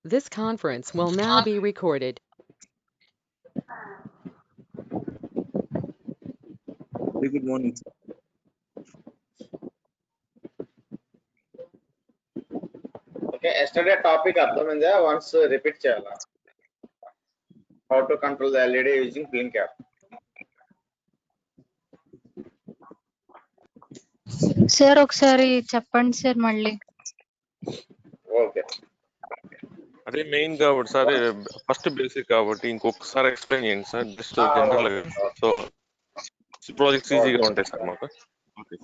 This conference will now be recorded. Very good morning. Okay, yesterday topic అర్థమైందా? Once repeat చేయాలా? How to control the LED using blink app. Sir ఒకసారి చెప్పండి sir మళ్ళీ. Okay. అదే main కాబట్టి sir first basic కాబట్టి ఇంకొకసారి explain చేయండి sir just general so projects ఈజీగా ఉంటాయి సార్ మాకు. Okay.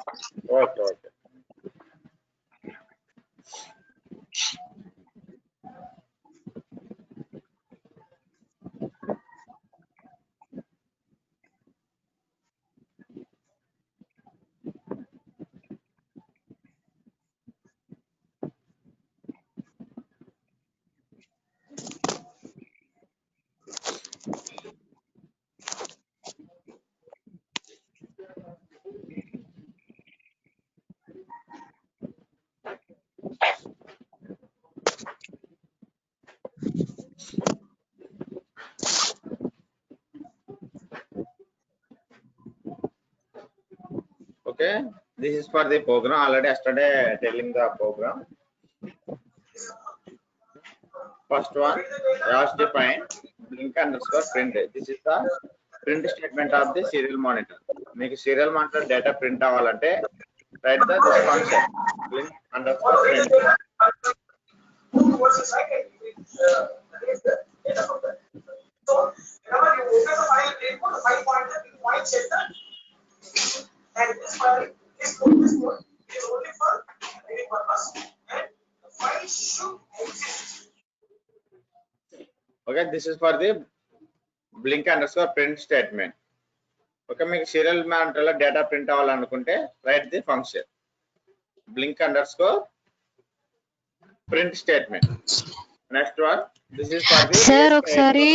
Okay, this is for the program. Already yesterday telling the program. First one, as defined, blink underscore print. This is the print statement of the serial monitor. మీకు serial monitor data print అవ్వాలంటే write the this function blink underscore print. And this file is only for any purpose, and the file should exist. Okay, this is for the blink underscore print statement. Okay, మీకు serial monitor లో data print అవ్వాలనుకుంటే write the function blink underscore print statement. Next one, this is for the sir ఒకసారి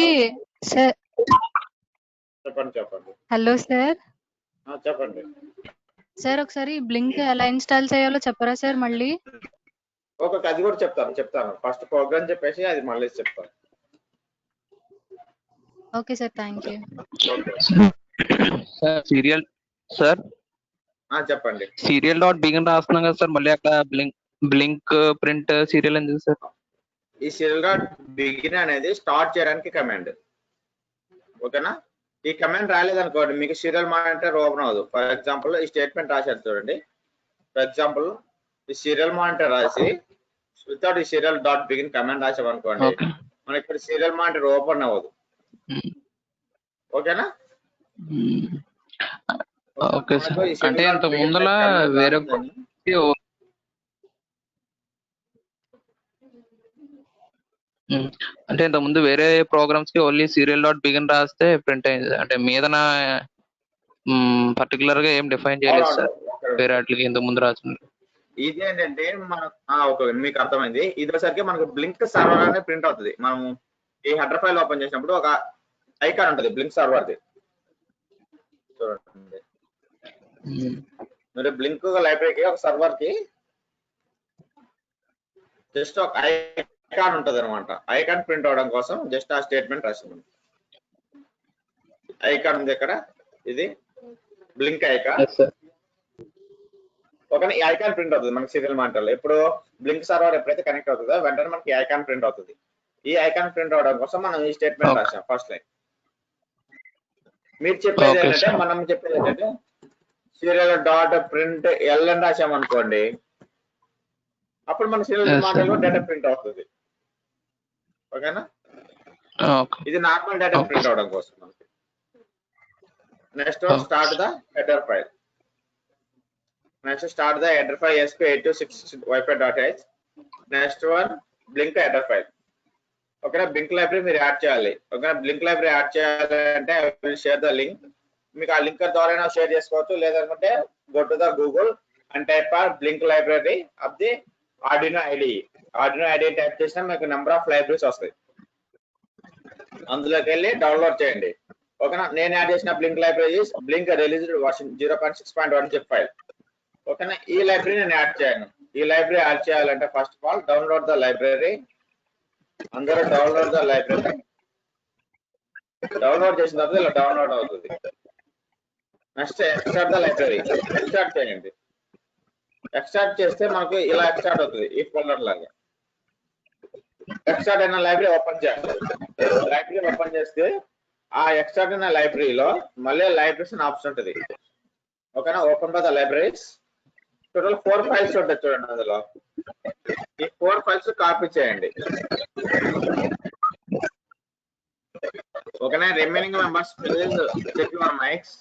sir చెప్పండి. Hello sir. చెప్పండి sir ఒకసారి blink ఎలా install చేయాలో చెప్పరా సార్ మళ్ళీ? ఓకే, అది కూడా చెప్తాను. ఫస్ట్ ప్రోగ్రామ్ చెప్పేసి అది మళ్ళీ చెప్తాను. Okay sir, thank you. Sir serial sir చెప్పండి. సీరియల్ డాట్ బిగిన్ రాస్తున్నాం కదా సార్, మళ్ళీ అక్కడ బ్లింక్ ప్రింట్ సీరియల్ ఎందుకు సార్? ఈ సీరియల్ డాట్ బిగిన్ అనేది స్టార్ట్ చేయడానికి కమాండ్. ఓకేనా? ఈ కమాండ్ రాలేదనుకోండి మీకు సీరియల్ మానిటర్ ఓపెన్ అవ్వదు. ఫర్ ఎగ్జాంపుల్ ఈ స్టేట్మెంట్ రాశారు చూడండి. ఫర్ ఎగ్జాంపుల్ ఈ సీరియల్ మానిటర్ రాసి వితౌట్ ఈ సీరియల్ డాట్ బిగిన్ కమాండ్ రాసామనుకోండి మనకి ఇక్కడ సీరియల్ మానిటర్ ఓపెన్ అవ్వదు. ఓకేనా? Okay sir. అంటే ఇంత ముందల వేరే అంటే ఇంత ముందు వేరే ప్రోగ్రామ్స్ కి ఓన్లీ సీరియల్ డాట్ బిగిన్ రాస్తే ప్రింట్ అయింది. అంటే మీదన పర్టికులర్ గా ఏం డిఫైన్ చేయలేదు సార్ వేరే వాటికి ఇంత ముందు రాసింది. ఇది ఏంటంటే మనకు మీకు అర్థమైంది. ఇది వచ్చేసరికి మనకు బ్లింక్ సర్వర్ అనే ప్రింట్ అవుతుంది. మనం ఈ హెడర్ ఫైల్ ఓపెన్ చేసినప్పుడు ఒక ఐకాన్ ఉంటుంది బ్లింక్ సర్వర్ది. చూడండి మీరు బ్లింక్ లైబ్రరీకి ఒక సర్వర్ కి జస్ట్ ఒక ఐకాన్ ఉంటుంది అనమాట. ఐకాన్ ప్రింట్ అవడం కోసం జస్ట్ ఆ స్టేట్మెంట్ రాసింది. ఐకాన్ ఉంది ఇక్కడ, ఇది బ్లింక్ ఐకాన్. ఓకే, ఈ ఐకాన్ ప్రింట్ అవుతుంది మనకి సీరియల్ మానిటర్లో. ఇప్పుడు బ్లింక్ సర్వర్ ఎప్పుడైతే కనెక్ట్ అవుతుందో వెంటనే మనకి ఐకాన్ ప్రింట్ అవుతుంది. ఈ ఐకాన్ ప్రింట్ అవడం కోసం మనం ఈ స్టేట్మెంట్ రాసాం ఫస్ట్ లైన్. మీరు చెప్పేది ఏంటంటే మనం చెప్పేది ఏంటంటే సీరియల్ డాట్ ప్రింట్ ఎల్ అని రాసామనుకోండి, అప్పుడు మన సీరియల్ మానిటర్లో డేటా ప్రింట్ అవుతుంది. ఓకేనా? ఇది నార్మల్ డేటా ప్రింట్ అవడం కోసం మనకి. Next start the header file. Next start the header file sp8266wifi.h. Next one blink header file. Okay, blink library మీరు యాడ్ చేయాలి. ఓకే, బ్లింక్ లైబ్రరీ యాడ్ చేయాలంటే I will share the link. మీకు ఆ link ద్వారా share చేసుకోవచ్చు, లేదంటే go to the Google and type or Blynk library of the Arduino ID. Arduino ID type చేసినా మీకు నెంబర్ ఆఫ్ లైబ్రరీస్ వస్తాయి. అందులోకి వెళ్ళి డౌన్లోడ్ చేయండి. ఓకేనా? నేను యాడ్ చేసిన blink library blink released version 0.6.1 zip file. ఓకేనా? ఈ లైబ్రరీ నేను యాడ్ చేయను. ఈ లైబ్రరీ యాడ్ చేయాలంటే first of all download the library అందరూ డౌన్లోడ్ ద లైబ్రరీ. డౌన్లోడ్ చేసిన తర్వాత ఇలా డౌన్లోడ్ అవుతుంది. Next extract the library. Extract చేయండి. ఎక్స్ట్రాక్ట్ చేస్తే మనకు ఇలా ఎక్స్ట్రాక్ట్ అవుతుంది ఈ ఫోల్డర్ లాగా. ఎక్స్ట్రాక్ట్ అయిన లైబ్రరీ ఓపెన్ చేయాలి. లైబ్రరీ ఓపెన్ చేస్తే ఆ ఎక్స్ట్రాక్ట్ అయిన లైబ్రరీలో మళ్ళీ లైబ్రరీస్ అని ఆప్షన్ ఉంటుంది. ఓకేనా, open by the libraries. Total 4 files ఉంటాయి చూడండి. అందులో ఈ 4 ఫైల్స్ కాపీ చేయండి. ఓకేనా, remaining members please check your mics.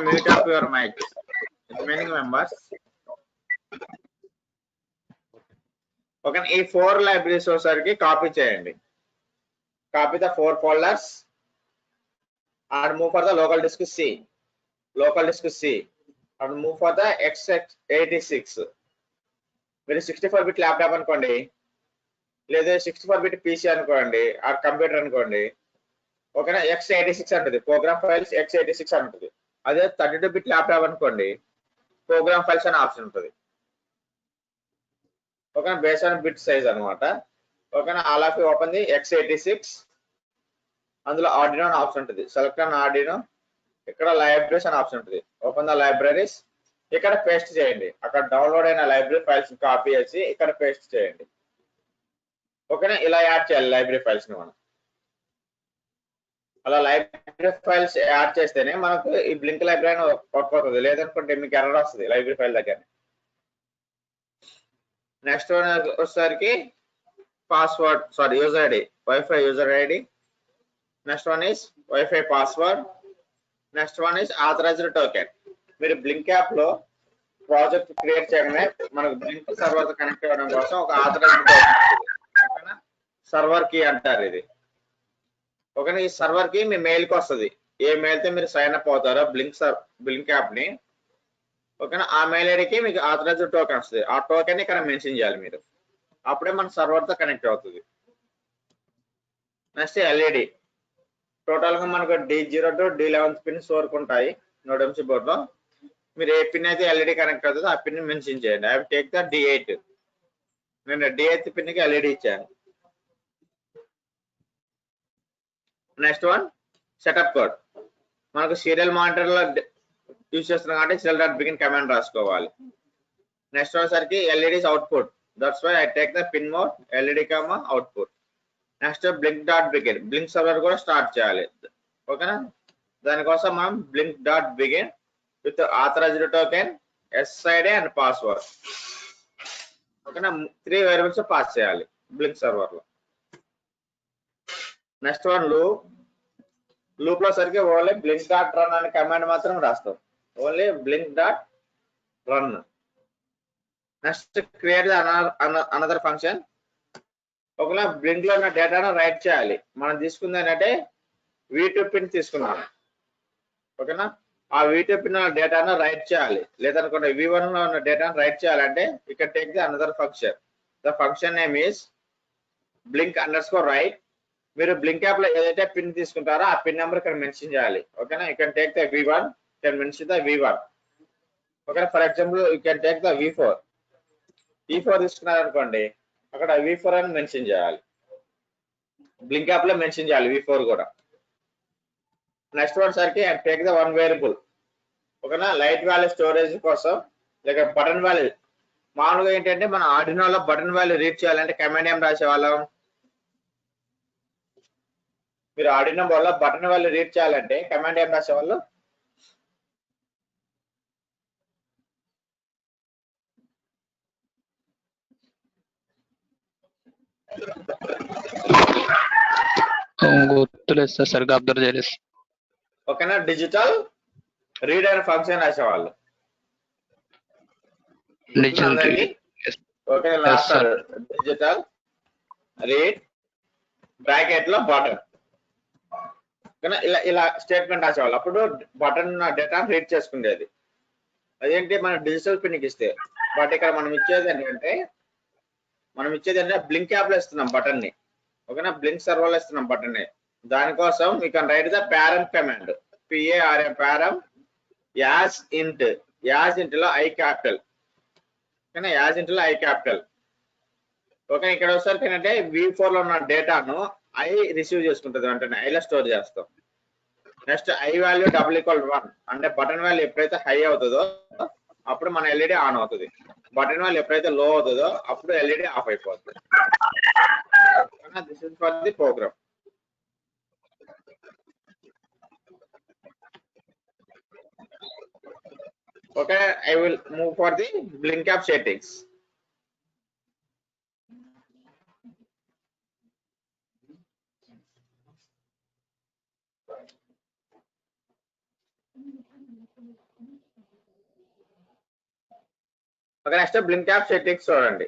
Mute up your mics. Remaining members. Okay, ఈ 4 లైబ్రరీస్ ఒకసారికి కాపీ చేయండి. Copy the 4 folders and move for the local disk C. Local disk C and move for the x86. మీరు 64-bit laptop అనుకోండి, లేదా 64-bit PC అనుకోండి, ఆ computer అనుకోండి. ఓకేనా, x86 అంటుంది. ప్రోగ్రామ్ ఫైల్స్ x86 అంటుంది. అదే 32-bit ల్యాప్టాప్ అనుకోండి, ప్రోగ్రామ్ ఫైల్స్ అనే ఆప్షన్ ఉంటుంది. ఓకేనా, బేస్ ఆన్ బిట్ సైజ్ అనమాట. ఓకేనా, all of you open the x86. అందులో ఆర్డినో అని ఆప్షన్ ఉంటుంది. Select on Arduino. ఇక్కడ లైబ్రరీస్ అని ఆప్షన్ ఉంటుంది. Open the libraries. ఇక్కడ పేస్ట్ చేయండి. అక్కడ డౌన్లోడ్ అయిన లైబ్రరీ ఫైల్స్ కాపీ చేసి ఇక్కడ పేస్ట్ చేయండి. ఓకేనా, ఇలా యాడ్ చేయాలి లైబ్రరీ ఫైల్స్ ని మనం. అలా లైబ్రరీ ఫైల్స్ యాడ్ చేస్తేనే మనకు ఈ బ్లింక్ లైబ్రరీ వర్క్ అవుతుంది. లేదనుకుంటే మీకు ఎర్రర్ వస్తుంది లైబ్రరీ ఫైల్ దగ్గర. నెక్స్ట్ వన్ వచ్చేసరికి password, sorry user ID, wifi user ID. Next one is wifi password. Next one is authorized token. మీరు బ్లింక్ యాప్ లో ప్రాజెక్ట్ క్రియేట్ చేయగానే మనకు బ్లింక్ సర్వర్ తో కనెక్ట్ అవ్వడం కోసం ఒక ఆథరైజ్డ్ టోకెన్ ఉంటుంది. ఓకేనా, సర్వర్ కీ అంటారు ఇది. ఓకేనా, ఈ సర్వర్ కి మీ మెయిల్ కి వస్తుంది. ఏ మెయిల్ తో మీరు సైన్ అప్ అవుతారో బ్లింక్ యాప్ ని, ఓకేనా, ఆ మెయిల్ ఐడికి మీకు ఆథరైజ్డ్ టోకెన్ వస్తుంది. ఆ టోకెన్ ఇక్కడ మెన్షన్ చేయాలి మీరు. అప్పుడే మన సర్వర్ తో కనెక్ట్ అవుతుంది. Next LED. టోటల్ గా మనకు D0 to D11 పిన్స్ వరకు ఉంటాయి నోడ్ ఎంసీ బోర్డ్ లో. మీరు ఏ పిన్ అయితే ఎల్ఈడి కనెక్ట్ అవుతుందో ఆ పిన్ మెన్షన్ చేయండి. I take the D8. నేను D8 పిన్ కి ఎల్ఈడి ఇచ్చాను. Next one setup code. మనకు సీరియల్ మానిటర్ లో యూజ్ చేస్తున్నాం కాబట్టి serial.begin కమాండ్ రాసుకోవాలి. నెక్స్ట్ వచ్చేసరికి LEDs output. That's why I take the pin mode LED output. Next blink.begin. Blynk server కూడా స్టార్ట్ చేయాలి. ఓకేనా, దానికోసం మనం blink.begin with authorized token, SID and password. ఓకేనా, 3 వేరియబుల్స్ పాస్ చేయాలి బ్లింక్ సర్వర్ లో. నెక్స్ట్ వన్ లూప్ లో సరికి ఓన్లీ blink.run అనే కమాండ్ మాత్రం రాస్తాం. Only blink.run. Next create another function. ఒకవేళ బ్లింక్ లో ఉన్న డేటాను రైట్ చేయాలి. మనం తీసుకుంది ఏంటంటే V2 పిన్ తీసుకున్నాము. ఓకేనా, ఆ V2 పిన్ డేటాను రైట్ చేయాలి. లేదనుకుంటే V1 లో ఉన్న డేటాను రైట్ చేయాలంటే ఇక్కడ take the another function. The function name is blink_write. మీరు బ్లింక్ యాప్ లో ఏదైతే పిన్ తీసుకుంటారో ఆ పిన్ నెంబర్ ఇక్కడ మెన్షన్ చేయాలి. ఓకేనా, you can take the V1, you can mention the V1. ఓకేనా, for example you can take the V4. తీసుకున్నారు అనుకోండి, అక్కడ V4 అని మెన్షన్ చేయాలి. బ్లింక్ యాప్ లో మెన్షన్ చేయాలి V4 కూడా. నెక్స్ట్ వన్ సరికి టేక్ ద వన్ వేరియబుల్. ఓకేనా, లైట్ వాల్యూ స్టోరేజ్ కోసం లేక బటన్ వాల్యూ. మామూలుగా ఏంటంటే మన ఆర్డినోలో బటన్ వాల్యూ రీడ్ చేయాలంటే కమాండ్ ఏం రాసేవాళ్ళం. మీరు ఆర్డినో వల్ల బటన్ వాల్యూ రీడ్ చేయాలంటే కమాండ్ ఏం రాసేవాళ్ళు. గుర్తులేదు సార్, సరిగ్గా అబ్జర్వ్ చేయలేదు. ఓకేనా, డిజిటల్ రీడ్ అనే ఫంక్షన్ రాసేవాళ్ళు. ఓకే, డిజిటల్ రీడ్ బ్రాకెట్ లో బటన్. ఇలా స్టేట్మెంట్ రాసేవాళ్ళు. అప్పుడు బటన్ డేటా రీడ్ చేసుకునేది. అదేంటి మన డిజిటల్ పిన్ ఇస్తే. బట్ ఇక్కడ మనం ఇచ్చేది ఏంటంటే బ్లింక్ యాప్ లో ఇస్తున్నాం బటన్ ని. ఓకేనా, బ్లింక్ సర్వర్ లో ఇస్తున్నాం బటన్ ని. దానికోసం you can write the param command. param as ఇంట్ లో I క్యాపిటల్. ఓకేనా, యాజ్ ఇంట్లో ఐ క్యాపిటల్. ఓకే, ఇక్కడ వచ్చేసరికి ఏంటంటే V4 లో ఉన్న డేటాను ఐ రిసీవ్ చేసుకుంటుంది, అంటే ఐలో స్టోర్ చేస్తాం. నెక్స్ట్ ఐ వాల్యూ =1 అంటే బటన్ వాల్యూ ఎప్పుడైతే హై అవుతుందో అప్పుడు మన ఎల్ఈడి ఆన్ అవుతుంది, బటన్ వాల్యూ ఎప్పుడైతే లో అవుతుందో అప్పుడు ఎల్ఈడి ఆఫ్ అయిపోతుంది. This is for the program. Okay, I will move for the blink app settings. Okay, next blink app settings చూడండి.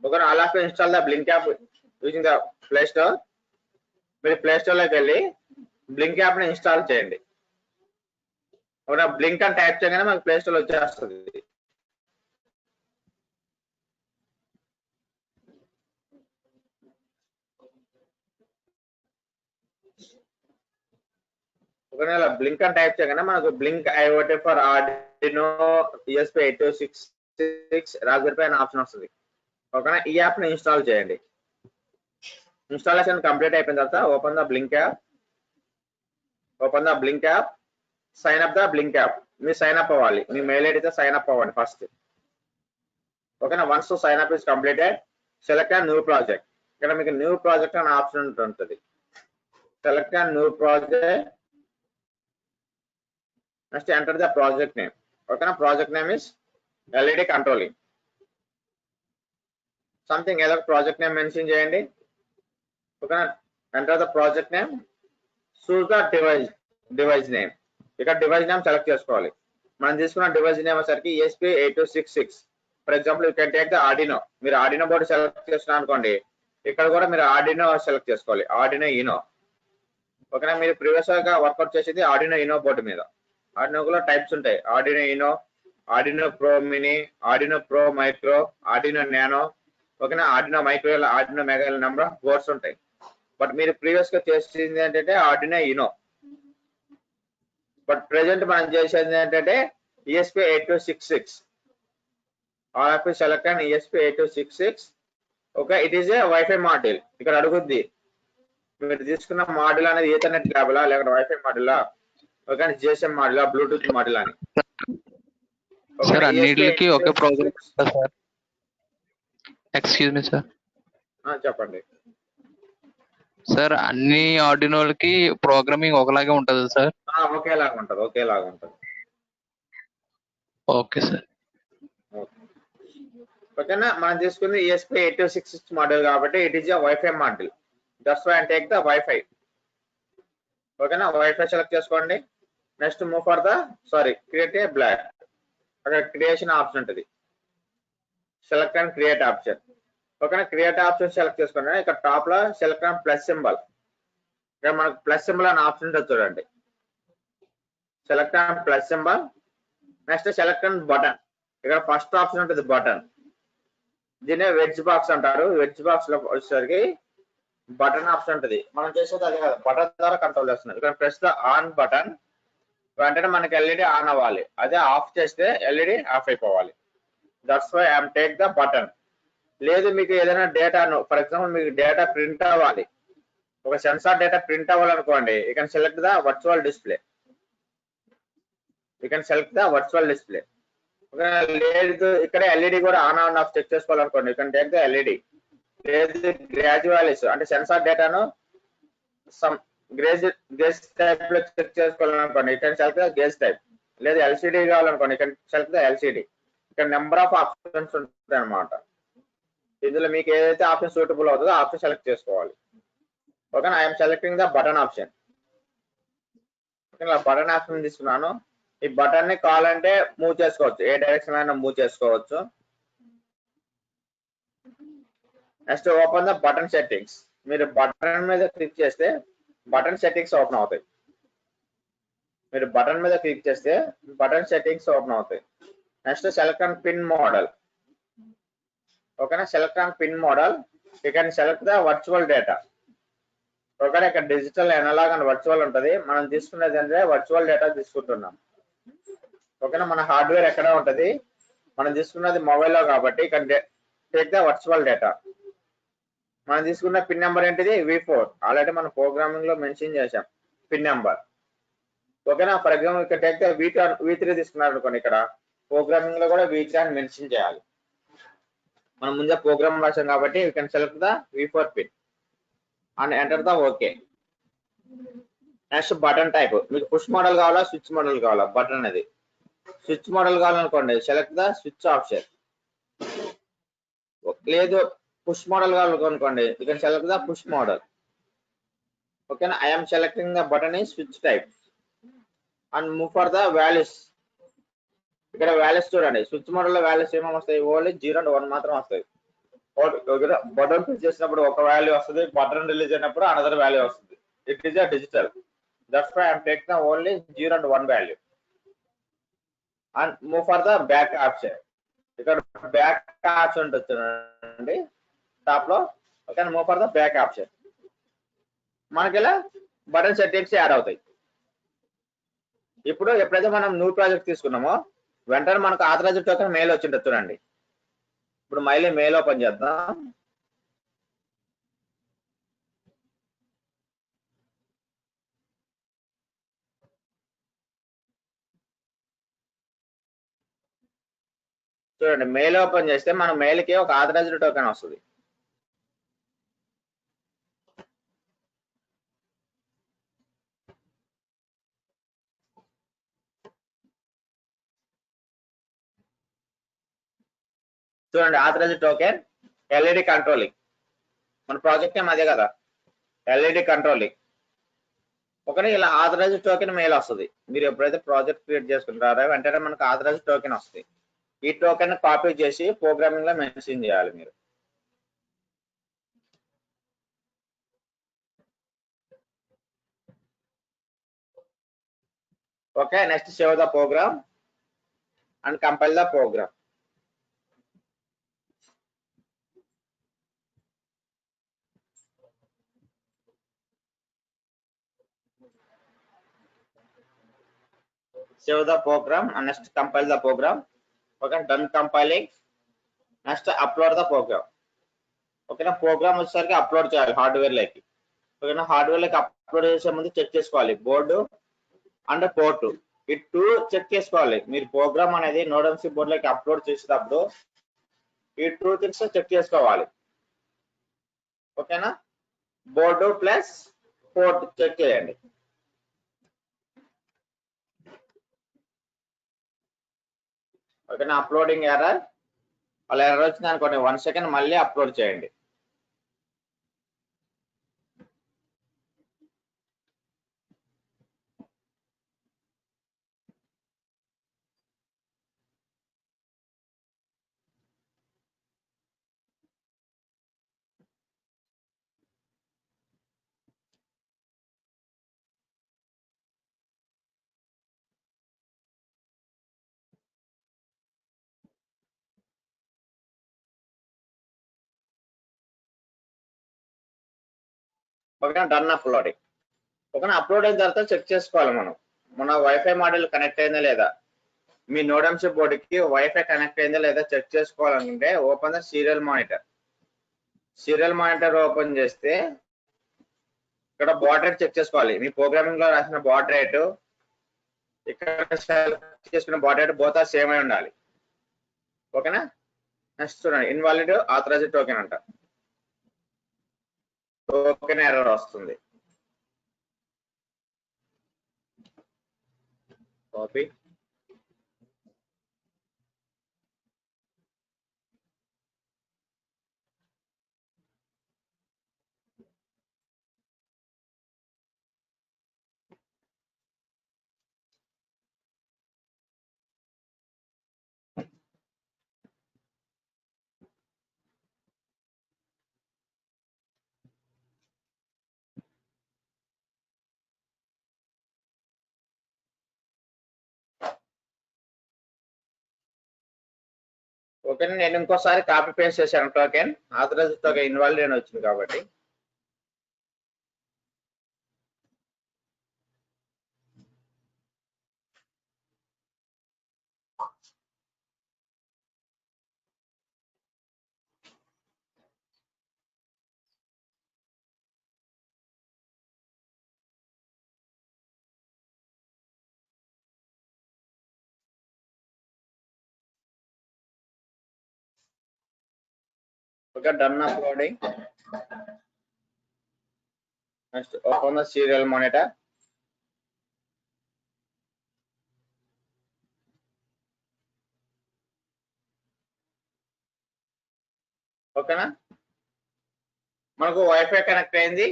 Okay, all of install the blink app using the play store. మీరు play store లోకి వెళ్ళి blink app ని install చేయండి. Okay, blink అని type చేయగానే మనకు play store వచ్చేస్తుంది. ఒకవేళ బ్లింక్ అని టైప్ చేయగానే మనకు Blynk IoT for Arduino ESP8266 Raspberry Pi అనే ఆప్షన్ వస్తుంది. ఓకేనా, ఈ యాప్ ని ఇన్స్టాల్ చేయండి. ఇన్స్టాలేషన్ కంప్లీట్ అయిపోయిన తర్వాత open the blink app, sign up the blink app. మీరు సైన్ అప్ అవ్వాలి, మీ మెయిల్ ఐడితో సైన్ అప్ అవ్వండి ఫస్ట్. ఓకేనా, once sign up is completed select new project. ఇక్కడ మీకు న్యూ ప్రాజెక్ట్ అనే ఆప్షన్ ఉంటుంది. Select new project. Next enter the project name. Okay, na project name is LED controlling. Something other project name mention cheyandi. Okay, na enter the project name. Choose the device name. Ikkada device name select chesukovali. మనం తీసుకున్న device name వచ్చేసరికి ESP8266. For example you can take the Arduino. మీరు Arduino board select చేస్తున్నారు అనుకోండి, ఇక్కడ కూడా మీరు Arduino select చేసుకోవాలి, ఆర్డినో ఇనో. ఓకేనా, మీరు ప్రీవియస్ గా వర్కౌట్ చేసేది ఆర్డినో ఇనో బోర్డు మీద. ఆర్డినోలో టైప్స్ ఉంటాయి, Arduino Uno, Arduino pro mini, Arduino pro micro, Arduino nano. ఓకేనా, Arduino micro, Arduino mega number of boards ఉంటాయి. బట్ మీరు ప్రీవియస్ గా చేసింది ఏంటంటే ఆర్డినో ఇనో. బట్ ప్రెసెంట్ మనం చేసేది ఏంటంటే ESP8266. Select and ESP8266. Okay, it is a WiFi module. ఇక్కడ అడుగుద్ది మీరు తీసుకున్న మాడ్యూల్ అనేది ఈథర్నెట్ కేబులా లేకపోతే వైఫై మాడ్యూలా, ఓకే, GSM మాడ్యూలా, బ్లూటూత్ మాడ్యూల్ అని. సార్ అన్నిటికి ఒకే program sir. Excuse me sir. చెప్పండి సార్, అన్ని ఆర్డినోలకి ప్రోగ్రామింగ్ ఒకలాగే ఉంటది సార్? ఒకేలాగా ఉంటుంది. Okay sir. ఓకేనా, మనం తీసుకుంది ESP8266 మాడ్యూల్ కాబట్టి it is a WiFi module. That's why I take the WiFi. ఓకేనా, వైఫై సెలెక్ట్ చేసుకోండి. Next move for the create a block. అక్కడ క్రియేషన్ ఆప్షన్ ఉంటుంది, సెలెక్ట్ అండ్ క్రియేట్ ఆప్షన్. ఓకేనా, క్రియేట్ ఆప్షన్ సెలెక్ట్ చేసుకోండి. ఇక్కడ top లో select and plus symbol, ఇక్కడ మనకు ప్లస్ సింబల్ అనే ఆప్షన్ ఉంటుంది చూడండి. Select and plus symbol. Next select and button. ఇక్కడ ఫస్ట్ ఆప్షన్ ఉంటుంది బటన్, దీన్ని వెడ్జ్ బాక్స్ అంటారు. వెడ్జ్ బాక్స్ లో వచ్చేసరికి బటన్ ఆప్షన్ ఉంటుంది. మనం చేసేది అదే కదా, బటన్ ద్వారా కంట్రోల్ చేస్తున్నాం. ఇక్కడ ప్రెస్ ద ఆన్ బటన్, వెంటనే మనకి ఎల్ఈడి ఆన్ అవ్వాలి. అదే ఆఫ్ చేస్తే ఎల్ఈడి ఆఫ్ అయిపోవాలి. That's why I'm take the button. లేదు మీకు ఏదైనా డేటాను, ఫర్ ఎగ్జాంపుల్ మీకు డేటా ప్రింట్ అవ్వాలి, ఒక సెన్సార్ డేటా ప్రింట్ అవ్వాలనుకోండి, you can select the virtual display. లేదు ఇక్కడ ఎల్ఈడి కూడా ఆన్ ఆఫ్ చెక్ చేసుకోవాలనుకోండి, you can take the LED. లేదు గ్రాడ్యువాలిస్ అంటే సెన్సార్ డేటాను సమ్ గేజ్ టైప్ లో చెక్ చేసుకోవాలనుకోండి, ఇక్కడ సెలెక్ట్ ద గేజ్ టైప్. లేదు ఎల్సిడి కావాలనుకోండి, ఇక్కడ సెలెక్ట్ ద ఎల్సిడి. ఇక్కడ నెంబర్ ఆఫ్ ఆప్షన్స్ ఉంటాయి అన్నమాట. ఇందులో మీకు ఏదైతే ఆప్షన్ సూటబుల్ అవుతుందో ఆప్షన్ సెలెక్ట్ చేసుకోవాలి. Okay, I'm selecting the button option. Okay, button option తీసుకున్నాను. ఈ బటన్ ని కావాలంటే మూవ్ చేసుకోవచ్చు, ఏ డైరెక్షన్ అయినా మూవ్ చేసుకోవచ్చు. Next open the button settings. మీరు బటన్ మీద క్లిక్ చేస్తే బటన్ సెట్టింగ్స్ ఓపెన్ అవుతాయి. Next select on pin model. ఓకేనా, select on pin model. You can select the virtual data. ఒకవేళ ఇక్కడ డిజిటల్ ఎనలాగ్ అండ్ వర్చువల్ ఉంటుంది. మనం తీసుకునేది అంటే వర్చువల్ డేటా తీసుకుంటున్నాం. ఓకేనా, మన హార్డ్వేర్ ఎక్కడ ఉంటుంది, మనం తీసుకున్నది మొబైల్లో కాబట్టి ఇక్కడ టేక్ ద వర్చువల్ డేటా. మనం తీసుకున్న పిన్ నెంబర్ ఏంటిది V4. ఆల్రెడీ మనం ప్రోగ్రామింగ్ లో మెన్షన్ చేసాం పిన్ నెంబర్. ఓకేనా, ఫర్ ఎగ్జాంపుల్ ఇక్కడ టేక్ ద V3 తీసుకున్నారు అనుకోండి, ఇక్కడ ప్రోగ్రామింగ్ లో కూడా V3 అని మెన్షన్ చేయాలి. మనం ముందే ప్రోగ్రామ్ రాసాం కాబట్టి you can select the V4 pin and enter the okay. Next button type, మీకు పుష్ మోడల్ కావాలా స్విచ్ మోడల్ కావాలా? బటన్ అనేది స్విచ్ మోడల్ కావాలనుకోండి, సెలెక్ట్ ద స్విచ్ ఆప్షన్. లేదు పుష్ మోడల్ కావాలనుకోండి, you can select the push model. ఓకేనా, I'm selecting the button ఈ switch type and move for the values. ఇక్కడ వాల్యూస్ చూడండి, స్విచ్ మోడల్ లో వాల్యూస్ ఏమేమి వస్తాయి, ఓన్లీ 0 and 1 మాత్రం వస్తాయి. బటన్ ప్రెస్ చేసినప్పుడు ఒక వాల్యూ వస్తుంది, బటన్ రిలీజ్ అయినప్పుడు అనదర్ వాల్యూ వస్తుంది. It is a digital. That's why I'm taking only 0 and 1 value and move for the back option. ఇక్కడ బ్యాక్ ఆప్షన్ ఉంటుంది టాప్ లో. Okay, move for the back option. మనకి ఇలా button settings add అవుతాయి. ఇప్పుడు ఎప్పుడైతే మనం న్యూ ప్రాజెక్ట్ తీసుకున్నామో వెంటనే మనకు ఆథరైజ్డ్ టోకెన్ మెయిల్ వచ్చింటుంది చూడండి. ఇప్పుడు మళ్ళీ మెయిల్ ఓపెన్ చేద్దాం. చూడండి, మెయిల్ ఓపెన్ చేస్తే మన మెయిల్ కి ఒక ఆథరైజ్డ్ టోకెన్ వస్తుంది. చూడండి, ఆథరైజ్డ్ టోకెన్ ఎల్ఈడి కంట్రోలింగ్. మన ప్రాజెక్ట్ ఏం అదే కదా, ఎల్ఈడి కంట్రోలింగ్. ఒకనే ఇలా ఆథరైజ్డ్ టోకెన్ మెయిల్ వస్తుంది. మీరు ఎప్పుడైతే ప్రాజెక్ట్ క్రియేట్ చేసుకుంటారో వెంటనే మనకు ఆథరైజ్డ్ టోకెన్ వస్తుంది. ఈ టోకెన్ కాపీ చేసి ప్రోగ్రామింగ్ లో మెన్షన్ చేయాలి మీరు. Okay, next save the program and compile the program. Save the program and next compile the program. Okay, done compiling. Next upload the program. Okay, na program వచ్చేసరికి upload చేయాలి hardware లోకి. ఓకేనా, hardware లోకి upload చేసే ముందు check చేసుకోవాలి board and port. ఈ 2 check చేసుకోవాలి. మీరు ప్రోగ్రామ్ అనేది నోడెంసీ బోర్డు లోకి అప్లోడ్ చేసేటప్పుడు ఈ 2 థింగ్స్ చెక్ చేసుకోవాలి. ఓకేనా, బోర్డు ప్లస్ పోర్ట్ చెక్ చేయండి. ఓకేనా, అప్లోడింగ్ ఎర్రర్. అలా ఎర్రర్ వచ్చింది అనుకోండి 1 సెకండ్ మళ్ళీ అప్లోడ్ చేయండి. ఓకేనా, డన్ అప్లోడింగ్. ఓకేనా, అప్లోడ్ అయిన తర్వాత చెక్ చేసుకోవాలి మనం మన వైఫై మోడల్ కనెక్ట్ అయిందా లేదా. మీ నోడెంసీ బోర్డుకి వైఫై కనెక్ట్ అయిందా లేదా చెక్ చేసుకోవాలనుకుంటే open the serial monitor. Serial monitor open చేస్తే ఇక్కడ బాడ్ రేట్ చెక్ చేసుకోవాలి. మీ ప్రోగ్రామింగ్ లో రాసిన బాడ్ రేట్ ఇక్కడ సెలెక్ట్ చేసుకున్న baud rate both are same అయి ఉండాలి. ఓకేనా, నెక్స్ట్ చూడండి, ఇన్వాలిడ్ ఆథరైజ్డ్ టోకెన్ అంట. టోకెన్ ఎర్రర్ వస్తుంది. కాపీ ఓకేనా, నేను ఇంకోసారి కాపీ పేస్ట్ చేశాను టోకెన్. ఆథరైజ్డ్ టోకెన్ ఇన్వాలిడ్ అని వచ్చింది కాబట్టి Okay, done uploading. Next, open the serial monitor. ఓకేనా, మనకు వైఫై కనెక్ట్ అయింది,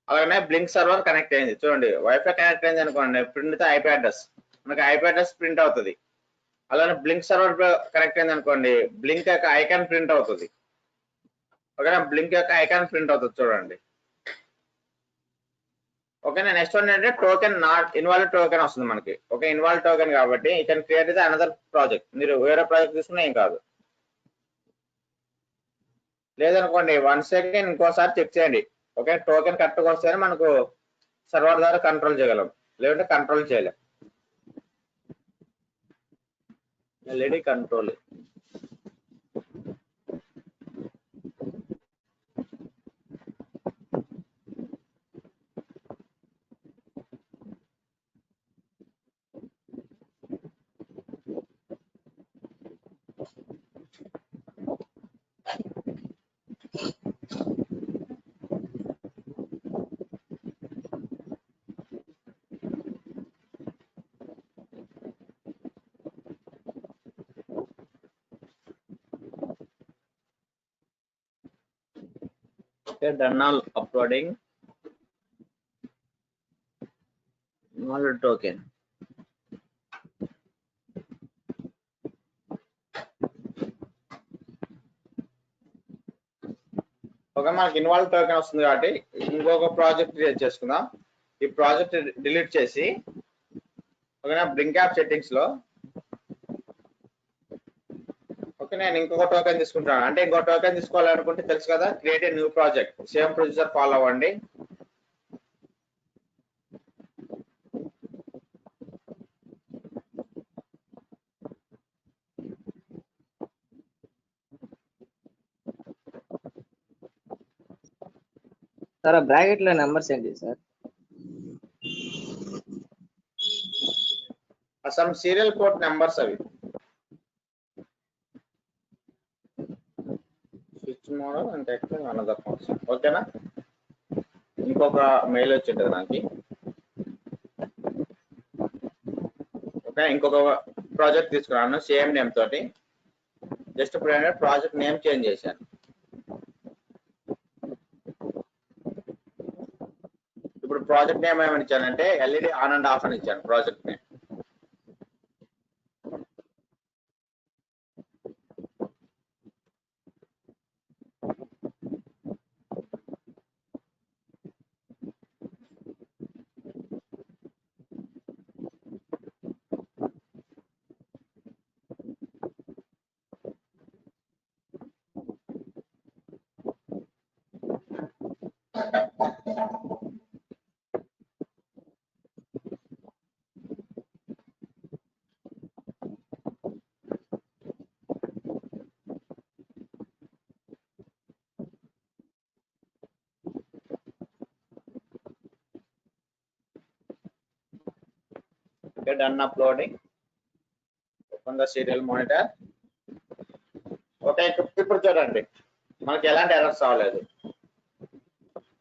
అలాగే బ్లింక్ సర్వర్ కనెక్ట్ అయింది. చూడండి, వైఫై కనెక్ట్ అయింది అనుకోండి, ప్రింట్ తో ఐపీ అడ్రస్, మనకి ఐపీ అడ్రస్ ప్రింట్ అవుతుంది. అలానే బ్లింక్ సర్వర్ కనెక్ట్ అయింది అనుకోండి, బ్లింక్ యొక్క ఐకాన్ ప్రింట్ అవుతుంది. ఓకేనా, బ్లింక్ యొక్క ఐకాన్ ప్రింట్ అవుతుంది చూడండి. ఓకేనా, నెక్స్ట్ వన్ ఏంటంటే టోకెన్ నాట్ ఇన్వాల్వ్ టోకెన్ వస్తుంది మనకి. ఓకే, ఇన్వాల్వ్ టోకెన్ కాబట్టి యూ కెన్ క్రియేట్ ఇది అనదర్ ప్రాజెక్ట్. మీరు వేరే ప్రాజెక్ట్ తీసుకున్నా ఏం కాదు. లేదనుకోండి 1 సెకండ్ ఇంకోసారి చెక్ చేయండి. ఓకే, టోకెన్ కరెక్ట్గా వస్తేనే మనకు సర్వర్ ద్వారా కంట్రోల్ చేయగలం, లేదంటే కంట్రోల్ చేయలేం. LED control. Okay, done all uploading. Involved token. Okay, మనకి ఇన్వాల్వ్ టోకెన్ వస్తుంది కాబట్టి ఇంకొక ప్రాజెక్ట్ క్రియేట్ చేసుకుందాం. ఈ ప్రాజెక్ట్ డిలీట్ చేసి, ఓకేనా, బ్లింక్ యాప్ సెట్టింగ్స్ లో ఓకే నేను ఇంకొక టోకెన్ తీసుకుంటాను. అంటే ఇంకో టోకెన్ తీసుకోవాలనుకుంటే తెలుసు కదా, create a new project, same procedure follow అవ్వండి. సార్ ఆ బ్రాకెట్ లో నెంబర్స్ ఏంటి sir? Some serial code numbers అవి. స్విచ్ మోడల్ అంటే అనదర్ కాన్సెప్ట్. ఓకేనా, ఇంకొక మెయిల్ వచ్చింటది నాకు. ఓకే, ఇంకొక ప్రాజెక్ట్ తీసుకున్నాను సేమ్ నేమ్ తోటి. జస్ట్ ఇప్పుడు ఏంటంటే ప్రాజెక్ట్ నేమ్ చేంజ్ చేశాను. ఇప్పుడు ప్రాజెక్ట్ నేమ్ ఏమని ఇచ్చానంటే ఎల్ఈడి ఆన్ అండ్ ఆఫ్ అని ఇచ్చాను project name. Okay, done uploading. Open the serial monitor. Okay, ఇప్పుడు చూడండి మనకి ఎలాంటి ఎర్రర్స్ రాలేదు.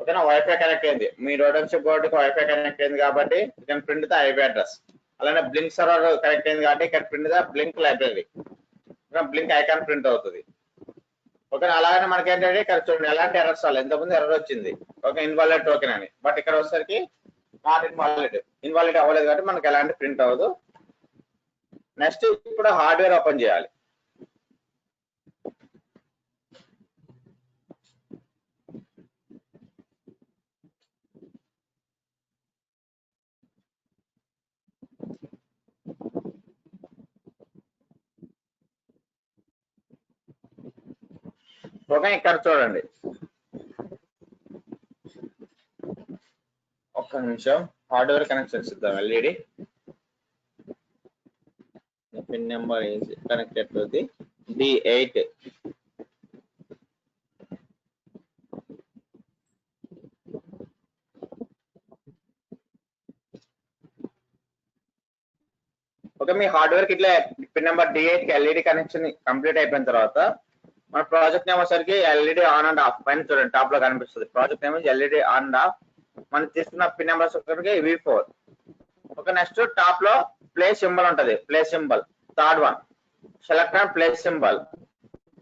ఓకేనా, వైఫై కనెక్ట్ అయింది, మీ రోడన్షిప్ బోర్డుకి వైఫై కనెక్ట్ అయింది కాబట్టి ఇక్కడ ప్రింట్ ద ఐపీ అడ్రస్. అలానే బ్లింక్ సర్వర్ కనెక్ట్ అయింది కాబట్టి ఇక్కడ print the blink library, blink icon print అవుతుంది. ఓకే, అలాగే మనకి ఏంటంటే ఇక్కడ చూడండి ఎలాంటి ఎర్రర్స్ రాలేదు. ఇంతకుముందు ఎర్రర్ వచ్చింది, ఓకే, ఇన్వాలిడ్ టోకెన్ అని, బట్ ఇక్కడ వచ్చేసరికి నాట్ ఇన్వాలిడ్ అవ్వలేదు కాబట్టి మనకి ఎలాంటి ప్రింట్ అవ్వదు. నెక్స్ట్ ఇప్పుడు హార్డ్వేర్ ఓపెన్ చేయాలి. ఓకే, ఇక్కడ చూడండి ఒక్క నిమిషం, హార్డ్వేర్ కనెక్షన్స్ ఇద్దాం. LED pin number is connected to the D8. Okay, me hardware కి ఇట్లా పిన్ నెంబర్ D8 కి ఎల్ఈడి కనెక్షన్ కంప్లీట్ అయిపోయిన తర్వాత మన ప్రాజెక్ట్ నేమ్ వచ్చేసరికి ఎల్ఈడి ఆన్ అండ్ ఆఫ్. పైన చూడండి టాప్ లో కనిపిస్తుంది. Project name LED on and off. మనం తీసుకున్న పిన్ నెంబర్స్ వచ్చేసరికి V4. ఓకే, నెక్స్ట్ టాప్ లో ప్లే సింబల్ ఉంటది. Play symbol third one. Select on play symbol.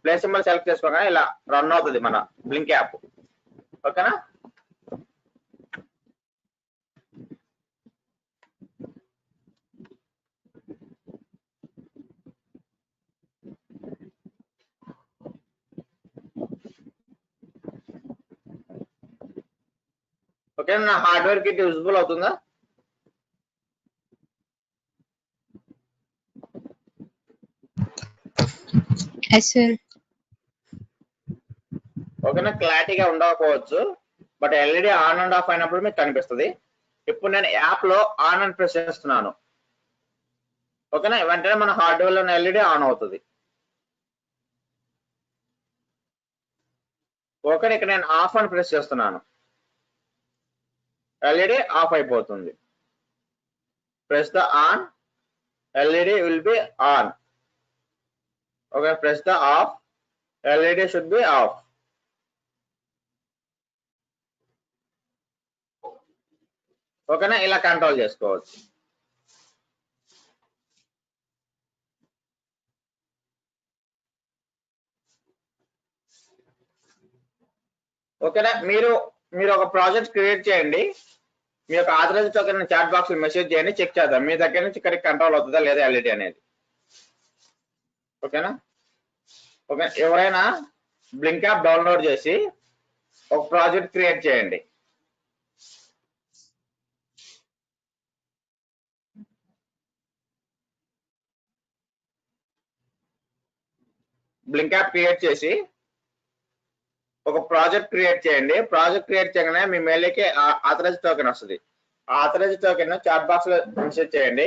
Play symbol select చేసుకోగానే ఇలా రన్ అవుతుంది మన బ్లింక్ యాప్. ఓకేనా? ఓకే, నా హార్డ్వేర్ కిట్ విజిబుల్ అవుతుందా? Yes sir. ఓకేనా, క్లారిటీగా ఉండకపోవచ్చు, but LED on and of అయినప్పుడు మీకు కనిపిస్తుంది. ఇప్పుడు నేను యాప్ లో ఆన్ అని ప్రెస్ చేస్తున్నాను. ఓకేనా, వెంటనే మన హార్డ్వేర్ లో ఎల్ఈడి ఆన్ అవుతుంది. ఓకే, ఇక్కడ నేను ఆఫ్ అని ప్రెస్ చేస్తున్నాను. ఎల్ఈడి ఆఫ్ అయిపోతుంది. Press the on, LED will be on. Okay, press the of, LED should be of. ఓకేనా, ఇలా కంట్రోల్ చేసుకోవచ్చు. ఓకేనా, మీరు ఒక ప్రాజెక్ట్ క్రియేట్ చేయండి. మీ యొక్క ఆథరైజ్ టోకెన్ చాట్ బాక్స్ లో మెసేజ్ చేయండి, చెక్ చేద్దాం మీ దగ్గర నుంచి కరెక్ట్ కంట్రోల్ అవుతుందా లేదా ఎల్ఈడి అనేది. ఓకేనా? ఓకే, ఎవరైనా బ్లింక్ యాప్ డౌన్లోడ్ చేసి ఒక ప్రాజెక్ట్ క్రియేట్ చేయండి. బ్లింక్ యాప్ క్రియేట్ చేసి ఒక ప్రాజెక్ట్ క్రియేట్ చేయండి. ప్రాజెక్ట్ క్రియేట్ చేయగానే మీ మెయిల్కి ఆథరైజ్ టోకెన్ వస్తుంది. ఆ ఆథరైజ్ టోకెన్ చాట్ బాక్స్ లో మెసేజ్ చేయండి.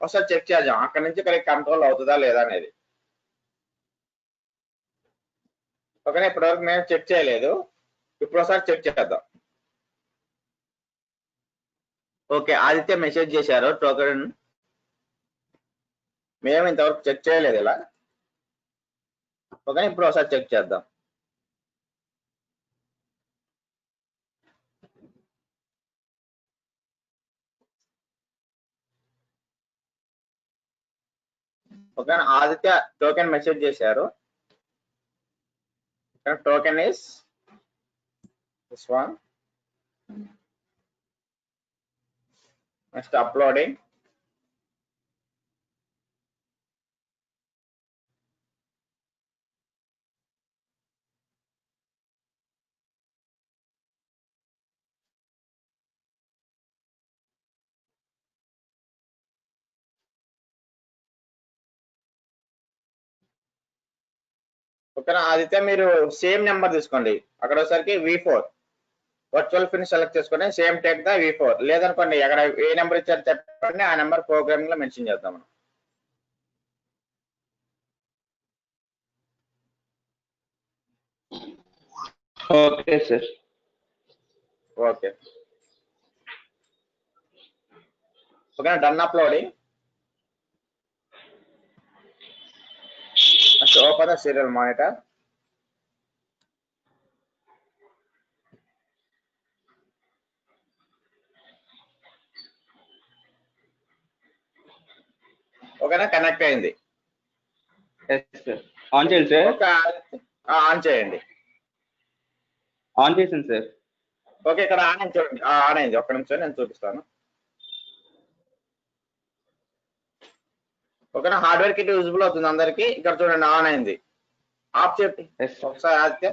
ఒకసారి చెక్ చేద్దాం అక్కడ నుంచి కరెక్ట్ కంట్రోల్ అవుతుందా లేదా అనేది. ఓకేనా, ఇప్పటివరకు మేము చెక్ చేయలేదు, ఇప్పుడు ఒకసారి చెక్ చేద్దాం. ఓకే, ఆదిత్య మెసేజ్ చేశారు టోకెన్. మేము ఇంతవరకు చెక్ చేయలేదు ఇలా. ఓకే, ఇప్పుడు ఒకసారి చెక్ చేద్దాం. ఓకే, ఆదిత్య టోకెన్ మెసేజ్ చేశారు. Token is this one. Next uploading. ఓకేనా, ఆదిత్య మీరు సేమ్ నెంబర్ తీసుకోండి. అక్కడ వచ్చేసరికి V4 వర్చువల్ పిన్ సెలెక్ట్ చేసుకొని సేమ్ టేక్ ద V4. లేదనుకోండి అక్కడ ఏ నెంబర్ ఇచ్చారు చెప్పండి, ఆ నెంబర్ ప్రోగ్రామింగ్ లో మెన్షన్ చేద్దాం మనం. Okay sir. ఓకే, ఓకేనా, done uploading. Next open the serial monitor. ఓకేనా, కనెక్ట్ అయింది. ఆన్ చేయండి సార్. ఓకే, ఆన్ చేయండి. ఆన్ చేసాను సార్. ఓకే, ఇక్కడ ఆన్ అయింది చూడండి. ఆన్ అయింది, ఒక్క నిమిషం నేను చూపిస్తాను. ఓకేనా, హార్డ్వేర్ కిట్ విజిబుల్ అవుతుంది అందరికి. ఇక్కడ చూడండి ఆన్ అయింది. ఆఫ్ చెప్పి ఒకసారి ఆదిత్య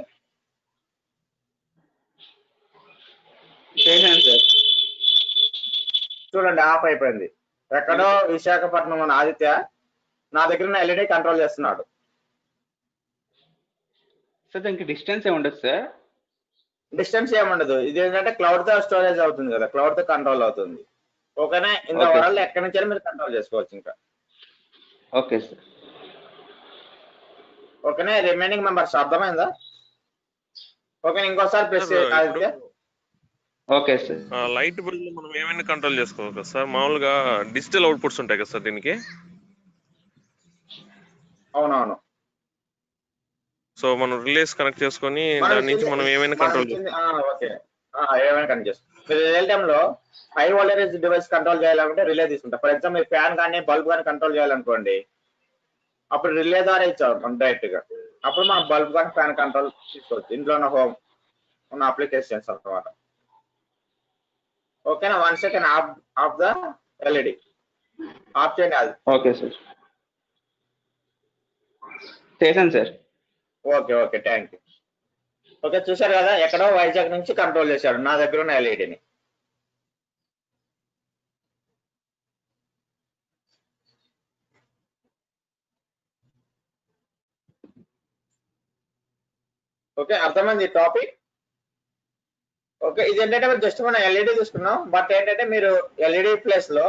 చేశాను సార్. చూడండి ఆఫ్ అయిపోయింది. ఎక్కడో విశాఖపట్నం ఉన్న ఆదిత్య నా దగ్గర ఉన్న ఎల్ఈడి కంట్రోల్ చేస్తున్నాడు. సార్ దానికి డిస్టెన్స్ ఏమి ఉండదు సార్? డిస్టెన్స్ ఏముండదు. ఇది ఏంటంటే క్లౌడ్ తో స్టోరేజ్ అవుతుంది కదా, క్లౌడ్ తో కంట్రోల్ అవుతుంది. ఓకేనా, ఇంత Okay, వరల్డ్ ఎక్కడి నుంచి మీరు కంట్రోల్ చేసుకోవచ్చు ఇంకా. Okay sir. ఓకేనా, రిమైనింగ్ మెంబర్స్ అర్థమైందా? ఓకే, ఇంకోసారి press Aditya. Okay sir. Light bulb మనం ఏమైనా కంట్రోల్ చేసుకోవచ్చు కదా సార్. మామూలుగా డిజిటల్ అవుట్పుట్స్ ఉంటాయి కదా సార్ దీనికి. అవునవును, సో మనం రిలేస్ కనెక్ట్ చేసుకొని మనం దాని నుంచి ఇచ్చింది మనం ఏమైనా మనం కంట్రోల్ ఇచ్చింది ఓకే ఏమైనా కనెక్ట్ చేస్తాం. మీరు రియల్ టైమ్ లో హై వోల్టేజ్ డివైస్ కంట్రోల్ చేయాలంటే రిలే తీసుకుంటాం. ఫర్ ఎగ్జాంపుల్ మీరు ఫ్యాన్ కానీ బల్బ్ కానీ కంట్రోల్ చేయాలనుకోండి, అప్పుడు రిలే ద్వారా ఇచ్చాం డైరెక్ట్ గా. అప్పుడు మనం బల్బ్ కానీ ఫ్యాన్ కంట్రోల్ తీసుకోవచ్చు ఇంట్లో ఉన్న హోమ్ ఉన్న అప్లికేషన్స్ అన్నమాట. ఓకేనా? 1 second of the LED of చేయండి అది. ఓకే సార్, చేశాను sir. Okay thank you. Okay, చూసారు కదా, ఎక్కడో వైజాగ్ నుంచి కంట్రోల్ చేశాడు నా దగ్గర ఉన్న ఎల్ఈడిని. ఓకే, అర్థమైంది టాపిక్. ఓకే, ఇది ఏంటంటే జస్ట్ మనం ఎల్ఈడి తీసుకున్నాం, బట్ ఏంటంటే మీరు ఎల్ఈడి ప్లేస్ లో,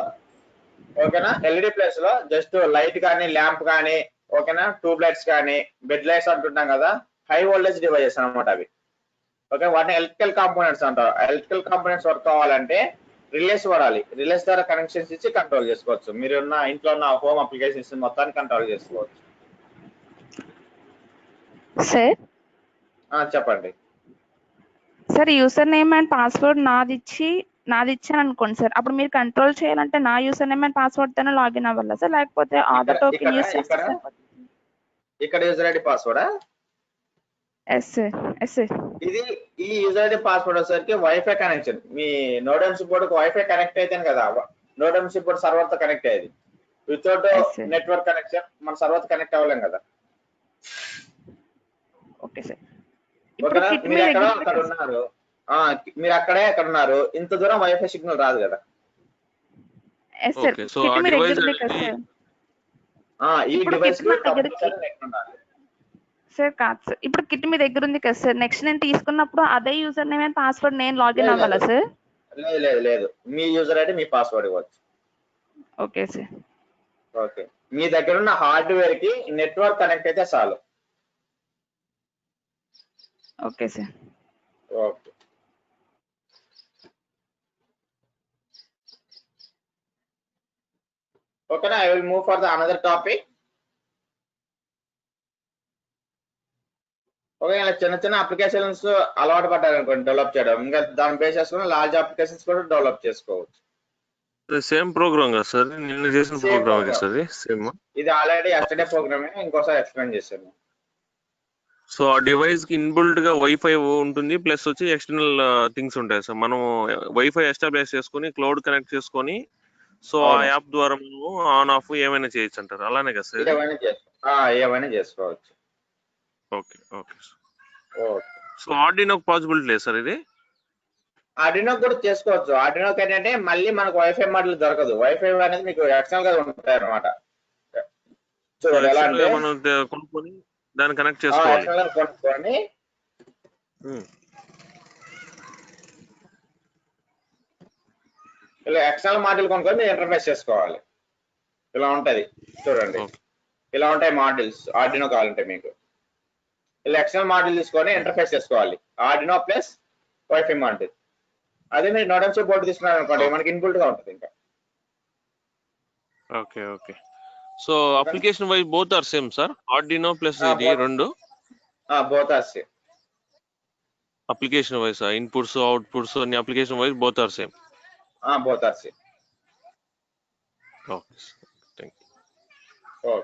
ఓకేనా, ఎల్ఈడి ప్లేస్ లో జస్ట్ లైట్ కానీ ల్యాంప్ కానీ, ఓకేనా, ట్యూబ్ లైట్స్ కానీ బెడ్ లైట్స్ అంటుంటాం కదా, హై వోల్టేజ్ డివైజెస్ అనమాట అవి. ఓకే, వాటిని ఎలక్ట్రికల్ కాంపోనెంట్స్ అంటారు. ఎలక్ట్రికల్ కాంపోనెంట్స్ వర్క్ కావాలంటే రిలేస్ వాడాలి. రిలేస్ ద్వారా కనెక్షన్స్ ఇచ్చి కంట్రోల్ చేసుకోవచ్చు. మీరు ఉన్న ఇంట్లో ఉన్న హోమ్ అప్లికేషన్స్ మొత్తాన్ని కంట్రోల్ చేసుకోవచ్చు. సార్ చెప్పండి. Sir user name and password నాది ఇచ్చాను అనుకోండి సార్, అప్పుడు మీరు కంట్రోల్ చేయాలంటే నా యూసర్ నేమ్ అండ్ పాస్వర్డ్ తోనే లాగిన్ అవ్వాలా సార్, లేకపోతే ఆధార్ టోకెన్ యూస్ చేస్తే ఇక్కడ యూజర్ ఐడి పాస్వర్డా? Yes sir. ఇది ఈ యూజర్ ఐడి పాస్వర్డ్ వచ్చేసరికి వైఫై కనెక్షన్. మీ నోడెమ్స్ బోర్డుకి వైఫై కనెక్ట్ అయితే కదా, నోడెమ్స్ బోర్డు సర్వర్ తో కనెక్ట్ అయ్యేది. వితౌట్ నెట్వర్క్ కనెక్షన్ మన సర్వర్ తో కనెక్ట్ అవ్వలేం కదా. Okay sir. మీరు ఎక్కడో అక్కడ ఉన్నారు, మీరు అక్కడే అక్కడ ఉన్నారు, ఇంత దూరం వైఫై సిగ్నల్ రాదు కదా. ఈ డివైస్ సార్ కాదు సార్, ఇప్పుడు కిట్ మీ దగ్గర ఉంది కదా సార్, నెక్స్ట్ నేను తీసుకున్నప్పుడు అదే యూజర్ నేమ్ అండ్ పాస్వర్డ్ నేను లాగిన్ అవ్వాలా సార్? లేదు, మీ యూజర్ ఐడి మీ పాస్వర్డ్ ఇవ్వచ్చు. Okay sir. ఓకే, మీ దగ్గర ఉన్న హార్డ్వేర్ కి నెట్వర్క్ కనెక్ట్ అయితే చాలు. Okay sir. ఓకే, ఓకేనా, I will move for the another topic. Okay, ఇలా చిన్న అప్లికేషన్స్ అలవాటు పడ్డారు అనుకోండి డెవలప్ చేయడం, ఇంకా దాన్ని బేస్ చేసుకుని లార్జ్ అప్లికేషన్స్ కూడా డెవలప్ చేసుకోవచ్చు. సేమ్ ప్రోగ్రామ్ కదా సార్, నిన్న చేసిన ప్రోగ్రామ్ కదా సార్? సేమ్. ఇది ఆల్రెడీ ఎస్టర్డే ప్రోగ్రామే, ఇంకోసారి ఎక్స్ప్లెయిన్ చేశాను. సో ఆ డివైస్ కి ఇన్బుల్ట్ గా వైఫై ఉంటుంది, ప్లస్ వచ్చి ఎక్స్టర్నల్ థింగ్స్ ఉంటాయి సార్. మనం వైఫై ఎస్టాబ్లిష్ చేసుకుని క్లౌడ్ కనెక్ట్ చేసుకొని, సో ఆ యాప్ ద్వారా మనం ఆన్ ఆఫ్ ఏమైనా చేయొచ్చు అంటారు, అలానే కదా సార్? ఏమైనా చేసుకోవచ్చు. ఓకే. సో ఆర్డినోకి పాసిబిలిటీ లేదు సార్ ఇది? ఆర్డినో కూడా చేసుకోవచ్చు. ఆర్డినోకి ఏంటంటే మళ్ళీ మనకు వైఫై మోడల్ దొరకదు. వైఫై అనేది మీకు ఎక్స్టర్నల్ గా ఉంటాయి అనమాట. మనం కొనుక్కొని దాన్ని కనెక్ట్ చేసుకోవాలి. కొనుక్కొని ఇలా ఎక్స్టర్నల్ మోడల్ కొనుక్కొని మీరు ఇంటర్ఫేస్ చేసుకోవాలి. ఇలా ఉంటది చూడండి, ఇలా ఉంటాయి మోడల్స్. ఆర్డినో కావాలంటే మీకు ఇలా ఎక్స్టర్నల్ మోడల్ తీసుకొని ఇంటర్ఫేస్ చేసుకోవాలి. Arduino plus wifi model. అదే మీరు నోడెమ్స్ బోర్డు తీసుకున్నారు అనుకోండి, మనకి ఇన్బుల్ట్ గా ఉంటుంది ఇంకా. Okay. So application wise both are same sir? Arduino plus ఇది రెండు both are same. Application wise inputs outputs అన్ని application wise both are same? Both are same. Okay, thank you.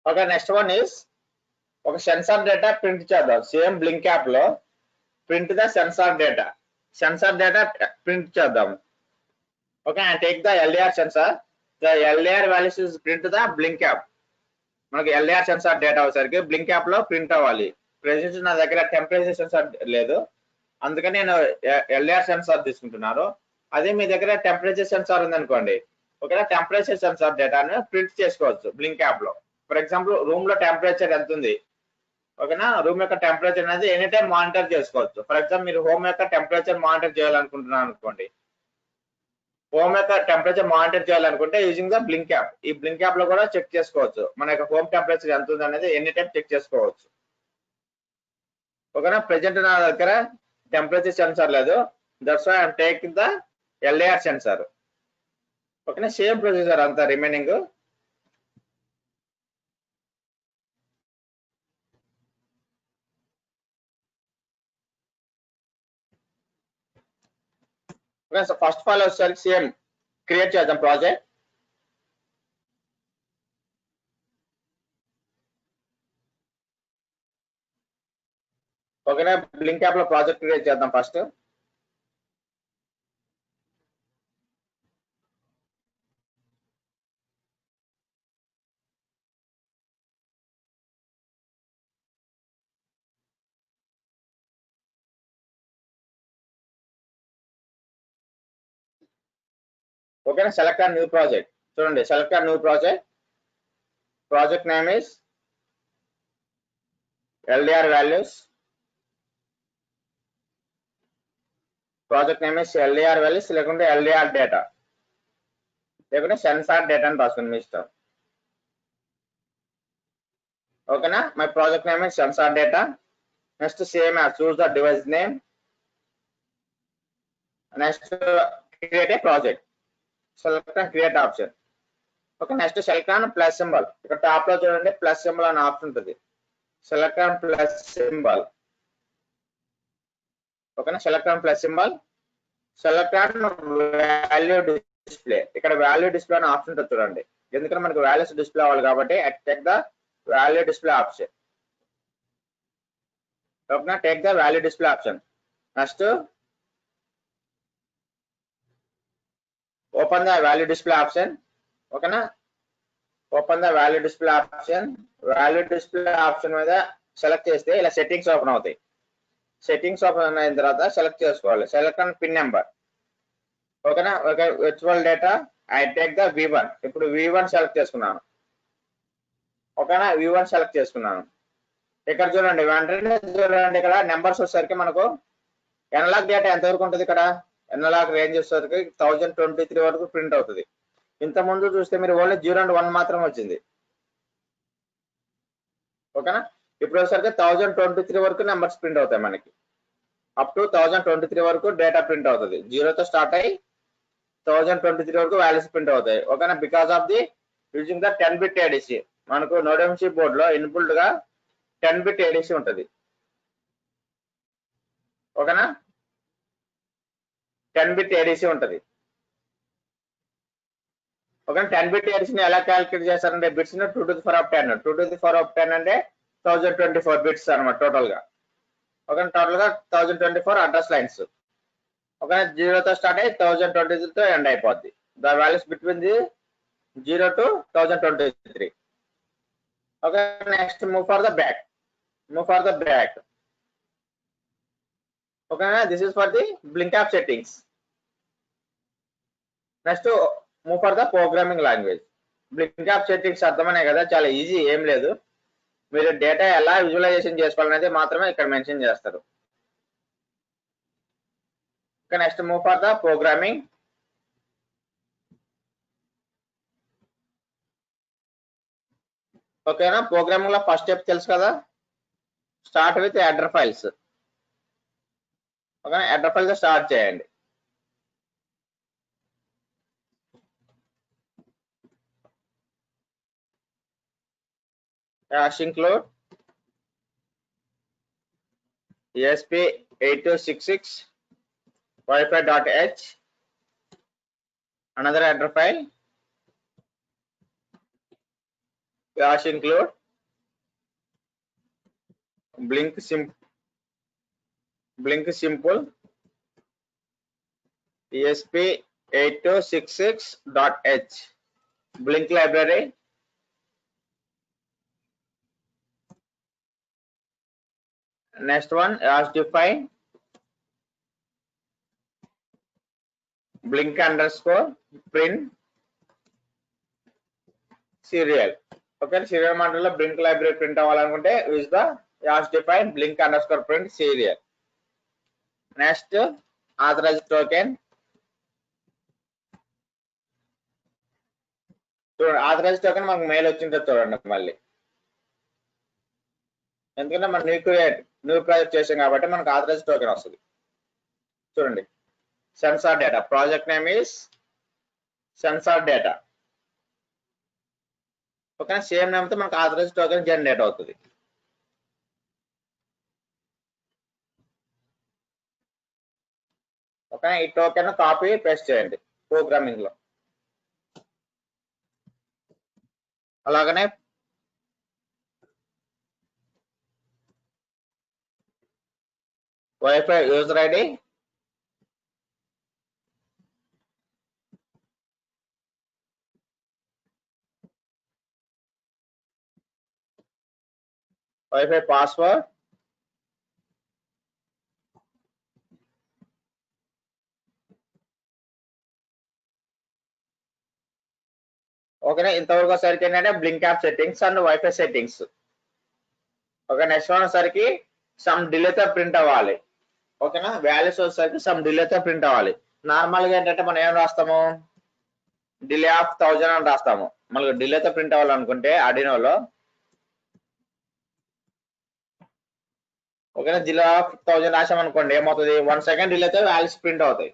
Okay, next one is ఒక sensor data print చేద్దాం. Same blink app లో print the sensor data print చేద్దాం. Okay, and take the LDR sensor. The LDR values is print the blink app. మనకి LDR sensor data వచ్చేసరికి blink app లో print అవ్వాలి. Present నా దగ్గర temperature sensor లేదు, అందుకని నేను ఎల్డిఆర్ సెన్సార్ తీసుకుంటున్నాను. అదే మీ దగ్గర టెంపరేచర్ సెన్సార్ ఉందనుకోండి, ఓకేనా, టెంపరేచర్ సెన్సార్ డేటాను ప్రింట్ చేసుకోవచ్చు బ్లింక్ యాప్ లో. ఫర్ ఎగ్జాంపుల్ రూమ్ లో టెంపరేచర్ ఎంత ఉంది, ఓకేనా, రూమ్ యొక్క టెంపరేచర్ అనేది ఎనీ టైం మానిటర్ చేసుకోవచ్చు. ఫర్ ఎగ్జాంపుల్ మీరు హోమ్ యొక్క టెంపరేచర్ మానిటర్ చేయాలనుకుంటున్నారు అనుకోండి, హోమ్ యొక్క టెంపరేచర్ మానిటర్ చేయాలనుకుంటే యూజింగ్ ద బ్లింక్ యాప్. ఈ బ్లింక్ యాప్ లో కూడా చెక్ చేసుకోవచ్చు మన యొక్క హోమ్ టెంపరేచర్ ఎంత ఉంది అనేది ఎనీ టైం చెక్ చేసుకోవచ్చు. ఓకేనా, ప్రెజెంట్ నా దగ్గర టెంపరేచర్ సెన్సార్ లేదు, that's why I am taking the LDR sensor. ఓకేనా, సేమ్ ప్రొసీజర్ అంతా రిమైనింగ్. ఫస్ట్ ఆఫ్ ఆల్ వచ్చేసరికి సేమ్ క్రియేట్ చేద్దాం ప్రాజెక్ట్. ఓకేనా, బ్లింక్ యాప్ లో ప్రాజెక్ట్ క్రియేట్ చేద్దాం ఫస్ట్. ఓకేనా, సెలెక్ట్ ఆన్ న్యూ ప్రాజెక్ట్. చూడండి, select on new project. Project name is LDR values. Project name is LDR values, లేకుంటే LDR data, లేకుంటే sensor data అని రాసుకుని మీ ఇష్టం. ఓకేనా, my project name is sensor data. Next same as choose the device name. Next create a project. Select and create option. Okay, next select on plus symbol. ఇక్కడ top లో చూడండి plus symbol అనే option ఉంటుంది. Select on plus symbol. ఓకేనా, select on plus symbol. Select on value display. ఇక్కడ value display అనే option ఉంటుంది చూడండి. ఎందుకంటే మనకు వాల్యూస్ డిస్ప్లే అవ్వాలి కాబట్టి take the value display option. ఓకేనా, take the value display option. Next open the value display option. ఓకేనా, open the value display option. Value display option మీద సెలెక్ట్ చేస్తే ఇలా సెట్టింగ్స్ ఓపెన్ అవుతాయి. సెట్టింగ్స్ ఓపెన్ అయిన తర్వాత సెలెక్ట్ చేసుకోవాలి. Select on pin number. ఓకేనా, okay, virtual data I take the V1. ఇప్పుడు V1 సెలెక్ట్ చేసుకున్నాను. ఓకేనా, V1 సెలెక్ట్ చేసుకున్నాను. ఇక్కడ చూడండి, వెంటనే చూడండి, ఇక్కడ నెంబర్స్ వచ్చేసరికి మనకు ఎనలాగ్ డేటా ఎంతవరకు ఉంటుంది. ఇక్కడ ఎనలాగ్ రేంజ్ వచ్చేసరికి 1023 వరకు ప్రింట్ అవుతుంది. ఇంత ముందు చూస్తే మీరు ఓన్లీ 0 and 1 మాత్రం వచ్చింది. ఓకేనా, ఇప్పుడు వచ్చేసరికి 1023 వరకు నెంబర్స్ ప్రింట్ అవుతాయి మనకి. అప్ టు 1023 వరకు డేటా ప్రింట్ అవుతుంది. 0తో స్టార్ట్ అయ్యి 1023 వరకు వాల్యూస్ ప్రింట్ అవుతాయి. ఓకేనా, because of the using the 10-bit ADC. మనకు నోడెంసీ బోర్డ్ లో ఇన్బుల్డ్ గా 10-bit ADC ఉంటుంది. ఓకేనా, 10-bit ADC ఉంటుంది. ఓకే, 10-bit ADC ని ఎలా క్యాలిక్యులేట్ చేస్తారంటే బిట్స్ ని 2 to the power of 10. 2 to the power of 10 అంటే 1024 బిట్స్ అనమాట టోటల్ గా. ఓకే, టోటల్ గా 1024 అడ్రస్ లైన్స్. ఓకే, 0తో స్టార్ట్ అయ్యి 1023తో ఎండ్ అయిపోద్ది. The values between the 0 to 1023. Okay, next move for the back. Move for the back. Okay, this is for the blink app settings. Next move for the programming language. Blink app settings అర్థమనే కదా, చాలా easy, ఏం లేదు. మీరు data ఎలా visualisation చేసుకోవాలనేది మాత్రమే ఇక్కడ మెన్షన్ చేస్తారు. Okay, next move for the programming. ఓకేనా, ప్రోగ్రామింగ్ లో ఫస్ట్ స్టెప్ తెలుసు కదా, start with header files. Okay, header files start చేయండి. include ESP8266 wifi.h, another header file. include blink simple ESP8266.h blink library. Next one, as define blink underscore print serial. Okay, serial model లో blink library print అవ్వాలనుకుంటే use the as define blink underscore print serial. Next, authorized token. చూడండి, authorized token మనకు mail వచ్చింటుంది చూడండి. మళ్ళీ ఎందుకంటే మనం new project చేసాం కాబట్టి మనకు ఆథరైజ్ టోకెన్ వస్తుంది. చూడండి, sensor data. Project name is sensor data. Okay, same name తో మనకు ఆథరైజ్ టోకెన్ జనరేట్ అవుతుంది. ఓకే, ఈ టోకెన్ కాపీ పేస్ట్ చేయండి ప్రోగ్రామింగ్ లో. అలాగనే wifi user ID, wifi password, ఓకేనా. ఇంతవరకు వచ్చేసరికి ఏంటంటే blink app settings and wifi settings. Okay, next one వచ్చేసరికి సమ్ డిలేతో ప్రింట్ అవ్వాలి. ఓకేనా, వాల్యూస్ వచ్చేసరికి సమ్ డిలేతో ప్రింట్ అవ్వాలి. నార్మల్ గా ఏంటంటే మనం ఏం రాస్తాము, డిలే ఆఫ్ 1000 అని రాస్తాము. మనకు డిలేతో ప్రింట్ అవ్వాలనుకుంటే ఆర్డినోలో ఓకేనా, డిలే ఆఫ్ 1000 రాసామనుకోండి ఏమవుతుంది, 1 సెకండ్ డిలేతో వాల్యూస్ ప్రింట్ అవుతాయి.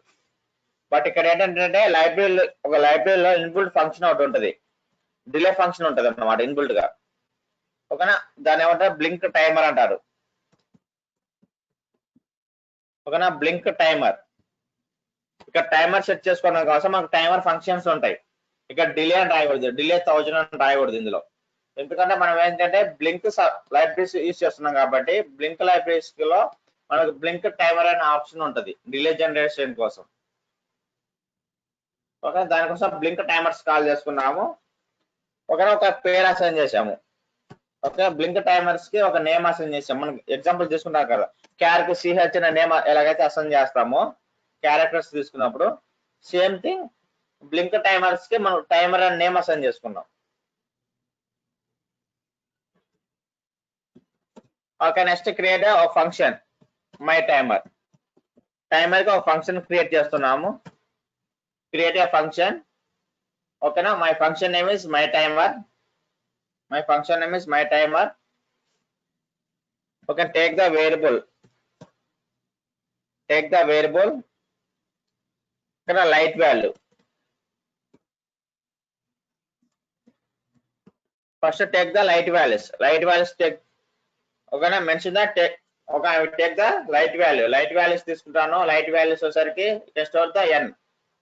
బట్ ఇక్కడ ఏంటంటే లైబ్రరీలో ఇన్బుల్ట్ ఫంక్షన్ ఒకటి ఉంటుంది, డిలే ఫంక్షన్ ఉంటుంది అన్నమాట ఇన్బుల్ట్ గా. ఓకేనా, దాని ఏమంటారు, బ్లింక్ టైమర్ అంటారు. ఓకేనా, బ్లింక్ టైమర్. ఇక్కడ టైమర్ సెట్ చేసుకోవడం కోసం మనకు టైమర్ ఫంక్షన్స్ ఉంటాయి. ఇక్కడ డిలే అని రాయకూడదు, డిలే 1000 అని రాయకూడదు ఇందులో. ఎందుకంటే మనం ఏంటంటే బ్లింక్ లైబ్రరీస్ యూజ్ చేస్తున్నాం కాబట్టి బ్లింక్ లైబ్రరీస్ లో మనకు బ్లింక్ టైమర్ అనే ఆప్షన్ ఉంటుంది డిలే జనరేషన్ కోసం. ఓకే, దానికోసం బ్లింక్ టైమర్స్ కాల్ చేసుకున్నాము. ఓకేనా, ఒక పేరు అసైన్ చేసాము. ఓకే, బ్లింక్ టైమర్స్ కి ఒక నేమ్ అసైన్ చేసాము. మనం ఎగ్జాంపుల్ తీసుకుంటాం కదా, క్యారెక్టర్ CH అనే నేమ్ ఎలాగైతే అసైన్ చేస్తామో క్యారెక్టర్స్ తీసుకున్నప్పుడు, సేమ్ థింగ్ బ్లింక్ టైమర్స్ కి మనం టైమర్ అనే నేమ్ అసైన్ చేసుకున్నాం. ఓకే, నెక్స్ట్ క్రియేట్ ఒక ఫంక్షన్ మై టైమర్. టైమర్ కి ఒక ఫంక్షన్ క్రియేట్ చేస్తున్నాము. Create a function. ఓకేనా, my function name is my timer. My function name is my timer. Okay, take the variable. Okay, light value. First take the light values. Take. Okay, na mention that take. Okay, I will take the light value. Light values తీసుకుంటాను. Light values వచ్చరికి store the n.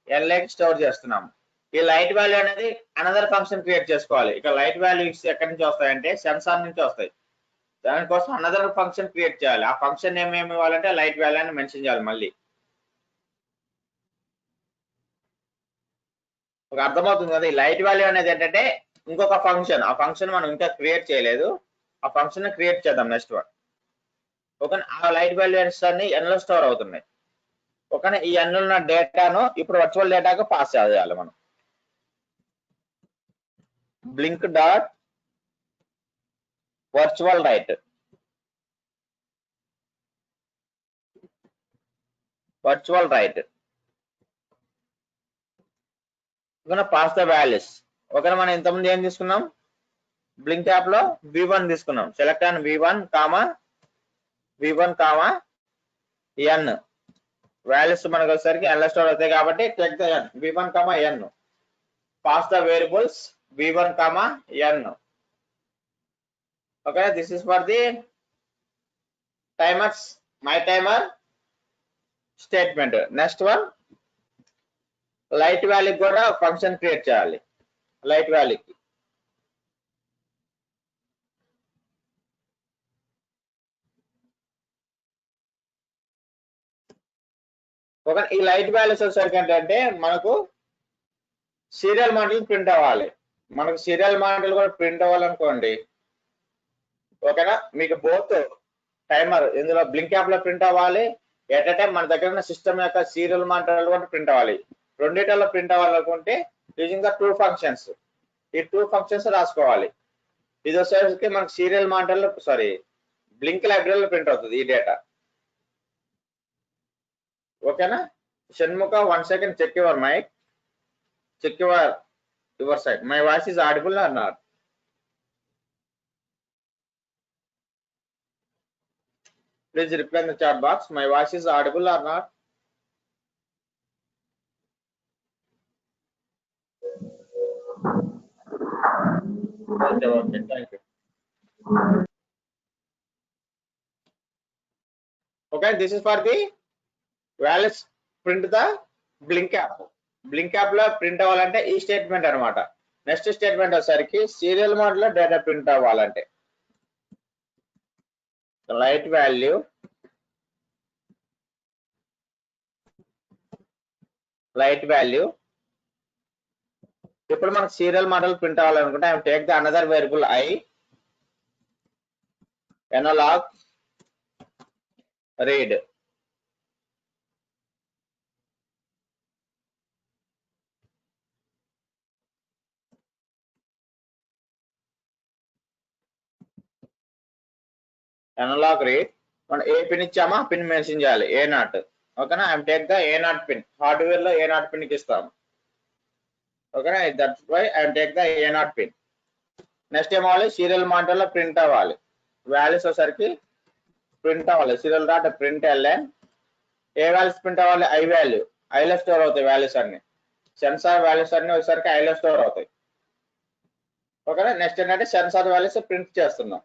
n like store చేస్తున్నాము. ఈ light value అనేది another function create చేసుకోవాలి. ఇక light values ఎక్కడి నుంచి వస్తాయంటే సెన్సార్ నుంచి వస్తాయి. దానికోసం అనదర్ ఫంక్షన్ క్రియేట్ చేయాలి. ఆ ఫంక్షన్ ఏమి ఇవ్వాలంటే లైట్ వాల్యూ అని మెన్షన్ చేయాలి. మళ్ళీ ఒక అర్థమవుతుంది కదా. ఈ లైట్ వాల్యూ అనేది ఏంటంటే ఇంకొక ఫంక్షన్, ఆ ఫంక్షన్ మనం ఇంకా క్రియేట్ చేయలేదు, ఆ ఫంక్షన్ క్రియేట్ చేద్దాం నెక్స్ట్ వన్. ఓకే, ఆ లైట్ వాల్యూస్ అన్ని n లో స్టోర్ అవుతున్నాయి. ఓకే, ఈ n లో ఉన్న డేటాను ఇప్పుడు వర్చువల్ డేటాకు పాస్ చేయాలి మనం. blink dot virtual write. gonna pass the values. Okay, మనం ఇంతకుముందు ఏం తీసుకున్నాం, బ్లింక్ యాప్ లో v1 తీసుకున్నాం. Select on v1 n. Values మనకు వచ్చేసరికి n లో స్టోర్ అవుతాయి కాబట్టి take the n, v1 n. Pass the variables v1 n. okay, this is for the timers, my timer statement. next one, light value కూడా function create చేయాలి. Light వాల్యూకి ఒక ఈ light values వచ్చేసరికి ఏంటంటే మనకు సీరియల్ మానిటర్లు ప్రింట్ అవ్వాలి. మనకు సీరియల్ మానిటర్లు కూడా ప్రింట్ అవ్వాలనుకోండి. ఓకేనా, మీకు బోత్ టైమర్ ఇందులో బ్లింక్ యాప్ లో ప్రింట్ అవ్వాలి, ఎట్ టైం మన దగ్గర ఉన్న సిస్టమ్ యొక్క సీరియల్ మానిటర్లు కూడా ప్రింట్ అవ్వాలి. రెండిటిలో ప్రింట్ అవ్వాలనుకుంటే యూజింగ్ ద 2 ఫంక్షన్స్. ఈ 2 ఫంక్షన్స్ రాసుకోవాలి. ఇది వచ్చేసరికి మనకు సీరియల్ మానిటర్లు బ్లింక్ లైబ్రరీలో ప్రింట్ అవుతుంది ఈ డేటా. ఓకేనా, Shanmukha 1 second, check your mic, check your side. My voice is audible or not? Please reply in the chat box. My voice is audible or not? Okay, thank you. Okay, this is for the values print the blink app. Blink app లో print అవ్వాలంటే ఈ statement అన్నమాట. Next statement వచ్చేసరికి serial mode లో data print అవ్వాలంటే light value ఇప్పుడు మనకు serial model print అవ్వాలనుకుంటే I take the another variable I analog read. Analog read. మనం ఏ పిన్ ఇచ్చామా పిన్ మెన్షన్ చేయాలి ఏ నాట్. ఓకేనా I take the A nought pin. Hardware లో ఏ నాట్ పిన్ కి ఇస్తాము. ఓకేనా that's why I take the A nought pin. Next ఏం అవ్వాలి సీరియల్ మానిటర్ లో ప్రింట్ అవ్వాలి. వాల్యూస్ వచ్చేసరికి ప్రింట్ అవ్వాలి సీరియల్ డాట్ ప్రింట్ ఎల్ఎన్. ఏ వాల్యూస్ ప్రింట్ అవ్వాలి ఐ వాల్యూ. ఐలో స్టోర్ అవుతాయి వాల్యూస్ అన్ని. సెన్సార్ వాల్యూస్ అన్ని వచ్చేసరికి ఐలో స్టోర్ అవుతాయి. ఓకేనా నెక్స్ట్ ఏంటంటే సెన్సార్ వాల్యూస్ ప్రింట్ చేస్తున్నాం.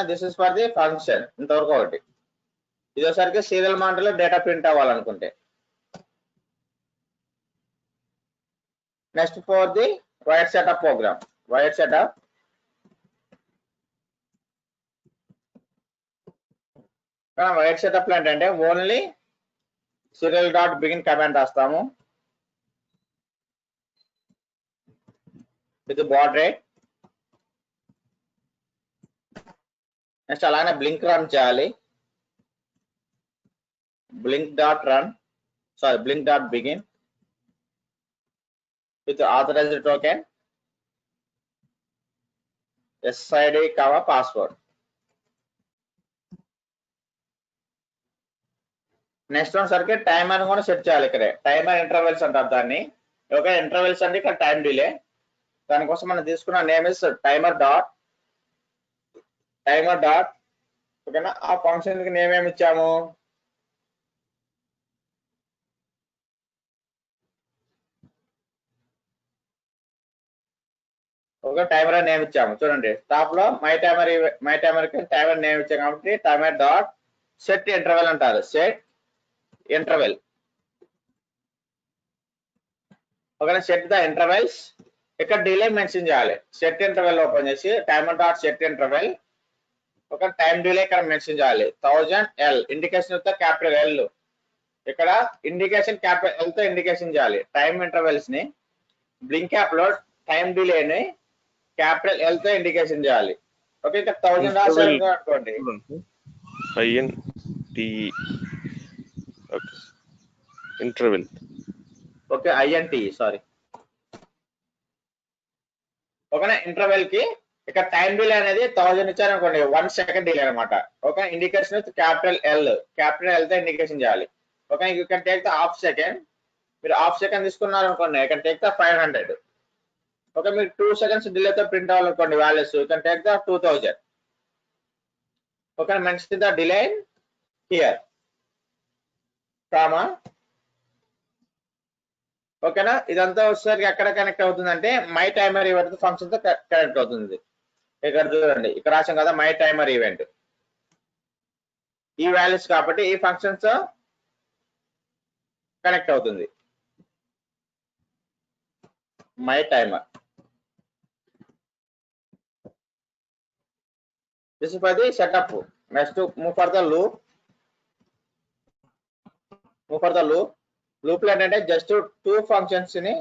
This is for the function. ఇంతవరకు ఒకటి. ఇది వచ్చేసరికి సీరియల్ మానిటర్ లో డేటా ప్రింట్ అవ్వాలనుకుంటే. Next for the wire setup program. Wire setup wire setup లో ఏంటంటే only serial dot begin command రాస్తాము విత్ బాడ్ రేట్. నెక్స్ట్ అలానే బ్లింక్ రన్ చేయాలి. Blink dot begin with authorized token SID password. Next one సరికి timer కూడా set చేయాలి. ఇక్కడే timer intervals అంటారు దాన్ని. ఓకే ఇంటర్వెల్స్ అంటే ఇక్కడ టైం డిలే. దానికోసం మనం తీసుకున్న నేమ్ ఇస్ టైమర్ డాట్. ఓకేనా ఆ ఫంక్షన్ కి నేమ్ ఏమి ఇచ్చాము ఒక టైమర్ నేమ్ ఇచ్చాము. చూడండి టాప్ లో మై టైమర్ కి టైమర్ నేమ్ ఇచ్చాము కాబట్టి టైమర్ డాట్ సెట్ ఇంటర్వెల్ అంటారు. Set interval. Okay set the intervals. ఇక్కడ డిలే మెన్షన్ చేయాలి. సెట్ ఇంటర్వెల్ ఓపెన్ చేసి టైమర్ డాట్ సెట్ ఇంటర్వెల్. ఒక టైం డిలే ఇక్కడ మెన్షన్ చేయాలి 1000 L. ఇండికేషన్ తో క్యాపిటల్ ఎల్. ఇక్కడ ఇండికేషన్ క్యాపిటల్ ఎల్ తో ఇండికేషన్ చేయాలి. టైం ఇంటర్వెల్స్ ని బ్లింక్ యాప్ లో టైం డిలే ని క్యాపిటల్ ఎల్ తో ఇండికేషన్ చేయాలి. ఓకే ఇక్కడ 1000 రాశారు అనుకోండి. ఇంటర్వెల్. Okay INT sorry. ఓకేనా ఇంటర్వెల్ కి ఇక్కడ టైం డిలే అనేది 1000 ఇచ్చారు అనుకోండి 1 సెకండ్ డిలే అనమాట. ఓకే ఇండికేషన్ క్యాపిటల్ ఎల్ తో ఇండికేషన్ చేయాలి. Okay you can take the half second. మీరు హాఫ్ సెకండ్ తీసుకున్నారు అనుకోండి you can take the 500. Okay మీరు 2 సెకండ్స్ డిలేతో ప్రింట్ అవ్వాలనుకోండి values you can take the 2000. Okay mention the delay here comma. ఓకేనా ఇదంతా వచ్చేసరికి ఎక్కడ కనెక్ట్ అవుతుందంటే మై టైమర్ ఈవెంట్ ఫంక్షన్ తో కనెక్ట్ అవుతుంది. ఇక్కడ చూడండి ఇక్కడ రాసాం కదా మై టైమర్ ఈవెంట్. ఈ వాల్యూస్ కాబట్టి ఈ ఫంక్షన్స్ కనెక్ట్ అవుతుంది. My timer. This is for the setup. Next move for the loop. Loop లో ఏంటంటే జస్ట్ 2 ఫంక్షన్స్ ని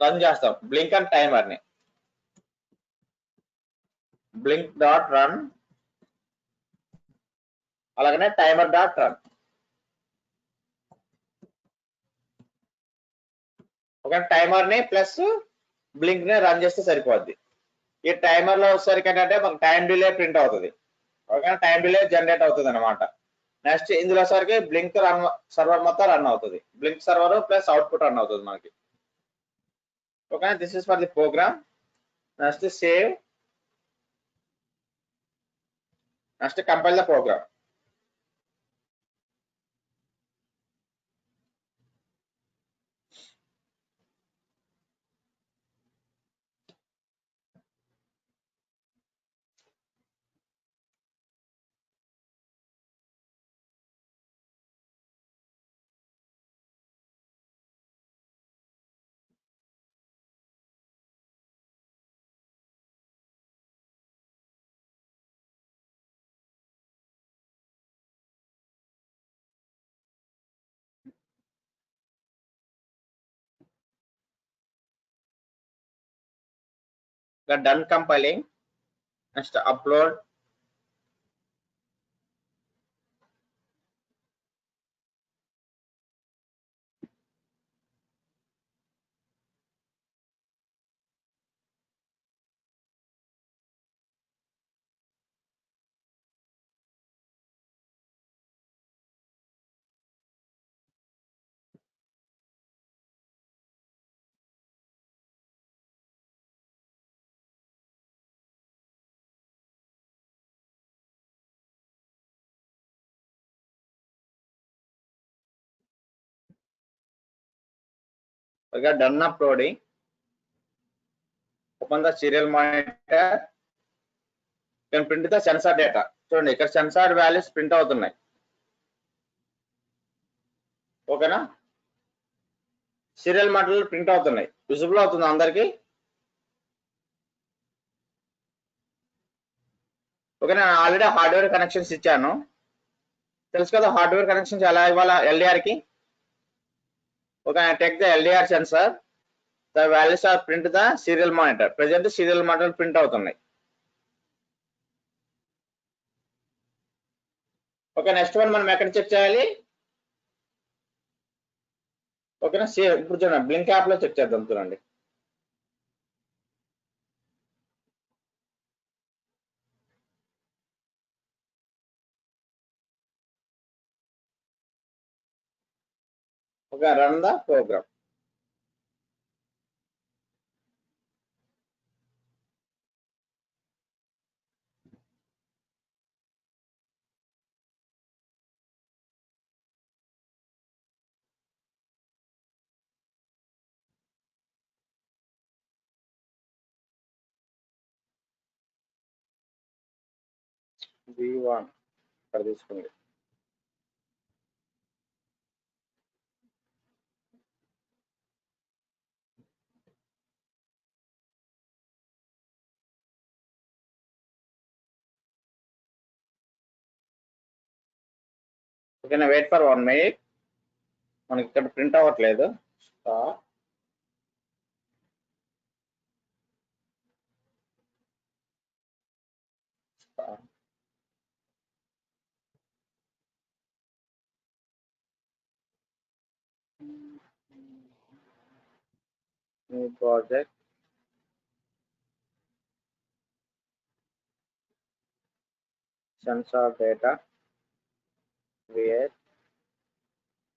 రన్ చేస్తాం. బ్లింక్ అండ్ టైమర్ ని. బ్లింక్ డాట్ రన్ అలాగనే టైమర్ డాట్ రన్. ఒక టైమర్ ని ప్లస్ బ్లింక్ ని రన్ చేస్తే సరిపోద్ది. ఈ టైమర్ లో వచ్చేసరికి ఏంటంటే మనకు టైం డిలే ప్రింట్ అవుతుంది. ఓకే టైం డిలే జనరేట్ అవుతుంది అనమాట. నెక్స్ట్ ఇందులో సరికి బ్లింక్ రన్ సర్వర్ మొత్తం రన్ అవుతుంది. Blynk server plus output run అవుతుంది మనకి. Okay this is for the program. Next save. Next compile the program. done compiling. Next upload. We got done uploading. Open the serial monitor. Can print the sensor data. చూడండి ఇక్కడ censor values print అవుతున్నాయి. ఓకేనా? Serial monitor print అవుతున్నాయి. Visible అవుతుంది అందరికి. ఓకేనా? Already hardware connections ఇచ్చాను. తెలుసు కదా హార్డ్వేర్ కనెక్షన్స్ ఎలా ఇవ్వాలా ఎల్డిఆర్ కి. Okay, take the LDR sensor. The values are print the serial monitor. Present serial monitor print అవుతున్నాయి. ఓకే, నెక్స్ట్ వన్ మనం ఎక్కడ చెక్ చేయాలి? ఓకేనా? ఇప్పుడు చూడండి బ్లింక్ యాప్ లో చెక్ చేద్దాం. చూడండి okay, run the programme. V1 ఇక్కడ తీసుకుంది. ఓకేనా? Wait for 1 minute. మనకి ఇక్కడ ప్రింట్ అవ్వట్లేదు. New project. Sensor data. Create.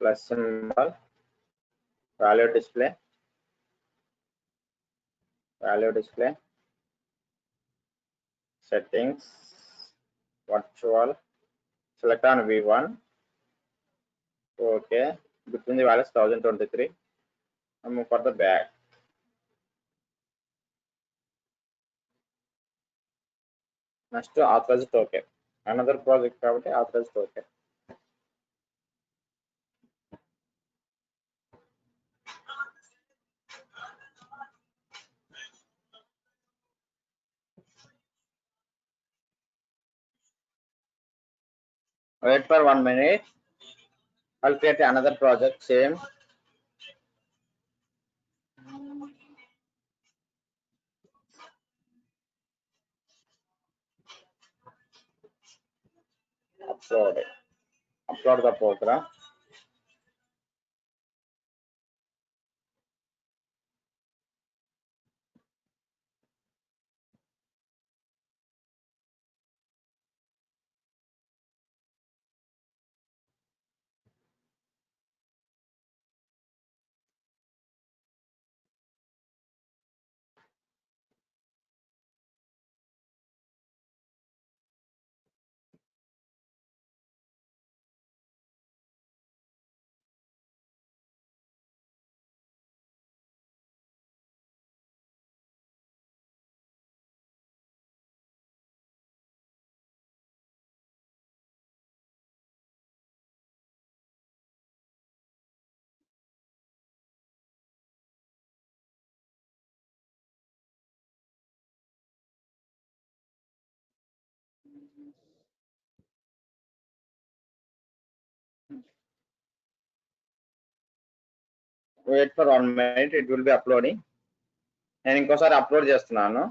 Plus symbol. Value display. Value display. Settings. Virtual. Select on V1. Okay. Between the values 1023. I move for the back. Next authorized token. Another project కాబట్టి authorized token. Wait for 1 minute. I'll create another project same. Upload the program. Wait for 1 minute. It will be uploading. నేను ఇంకోసారి upload చేస్తున్నాను.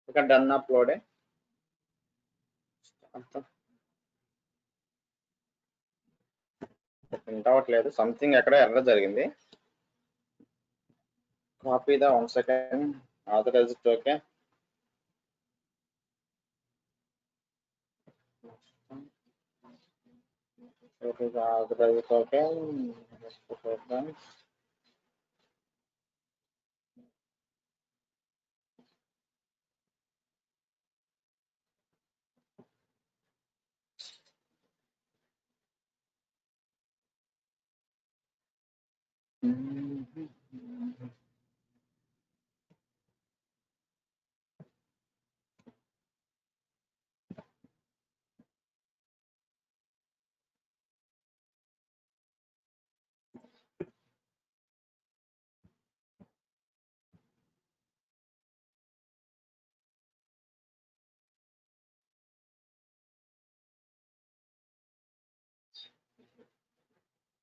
ఇక్కడ done upload print అవ్వట్లేదు, something ఎక్కడ error జరిగింది. Copy the 1 second authorize token. Authorize token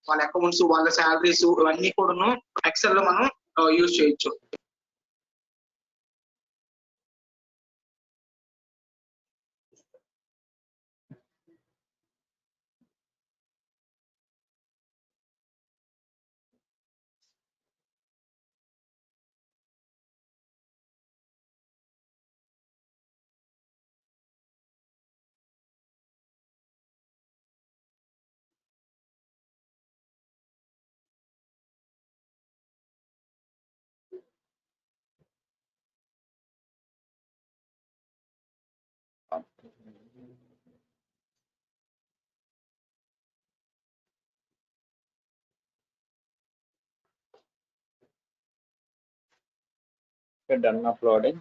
వాళ్ళ accounts, వాళ్ళ salaries ఇవన్నీ కూడాను ఎక్సెల్ లో మనం యూజ్ చేయొచ్చు. Done uploading.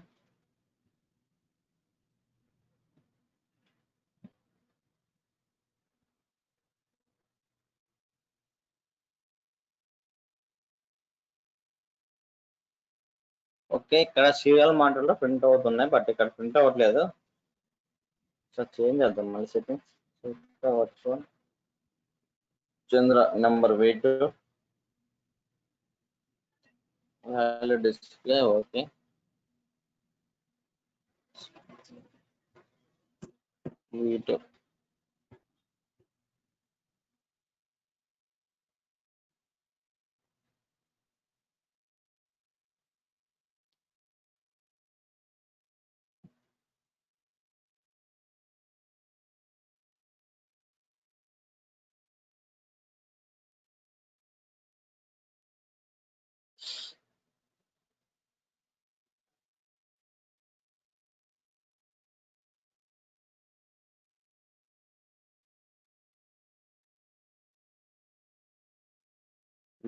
ఓకే, ఇక్కడ సీరియల్ మాటల్లో ప్రింట్ అవుతున్నాయి, బట్ ఇక్కడ ప్రింట్ అవ్వట్లేదు. సో చేంజ్ చేద్దాం మళ్ళీ సెట్టింగ్స్. చంద్ర number wait value display. Okay, wait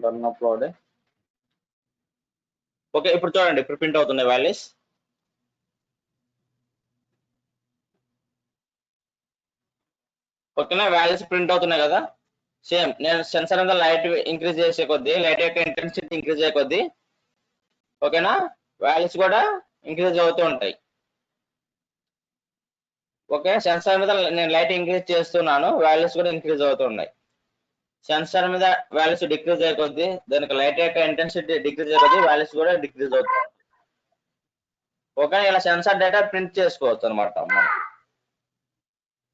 done upload. Okay, ఇప్పుడు చూడండి, ఇప్పుడు ప్రింట్ అవుతున్నాయి వాల్యూస్. ఓకేనా, వాల్యూస్ ప్రింట్ అవుతున్నాయి కదా. సేమ్ నేను సెన్సార్ మీద లైట్ ఇంక్రీజ్ చేసే కొద్దీ, లైట్ యొక్క ఇంటెన్సిటీ ఇంక్రీజ్ అయ్యే కొద్దీ ఓకేనా వాల్యూస్ కూడా ఇంక్రీజ్ అవుతూ ఉంటాయి. ఓకే, సెన్సార్ మీద నేను లైట్ ఇంక్రీజ్ చేస్తున్నాను, వాల్యూస్ కూడా ఇంక్రీజ్ అవుతూ ఉన్నాయి. సెన్సార్ మీద వాల్యూస్ డిక్రీజ్ అయ్యే కొద్దీ, దానికి లైట్ యొక్క ఇంటెన్సిటీ డిక్రీజ్ అయ్యే కొద్దీ వాల్యూస్ కూడా డిక్రీజ్ అవుతాయి. ఓకే, ఇలా సెన్సార్ డేటా ప్రింట్ చేసుకోవచ్చు అనమాట.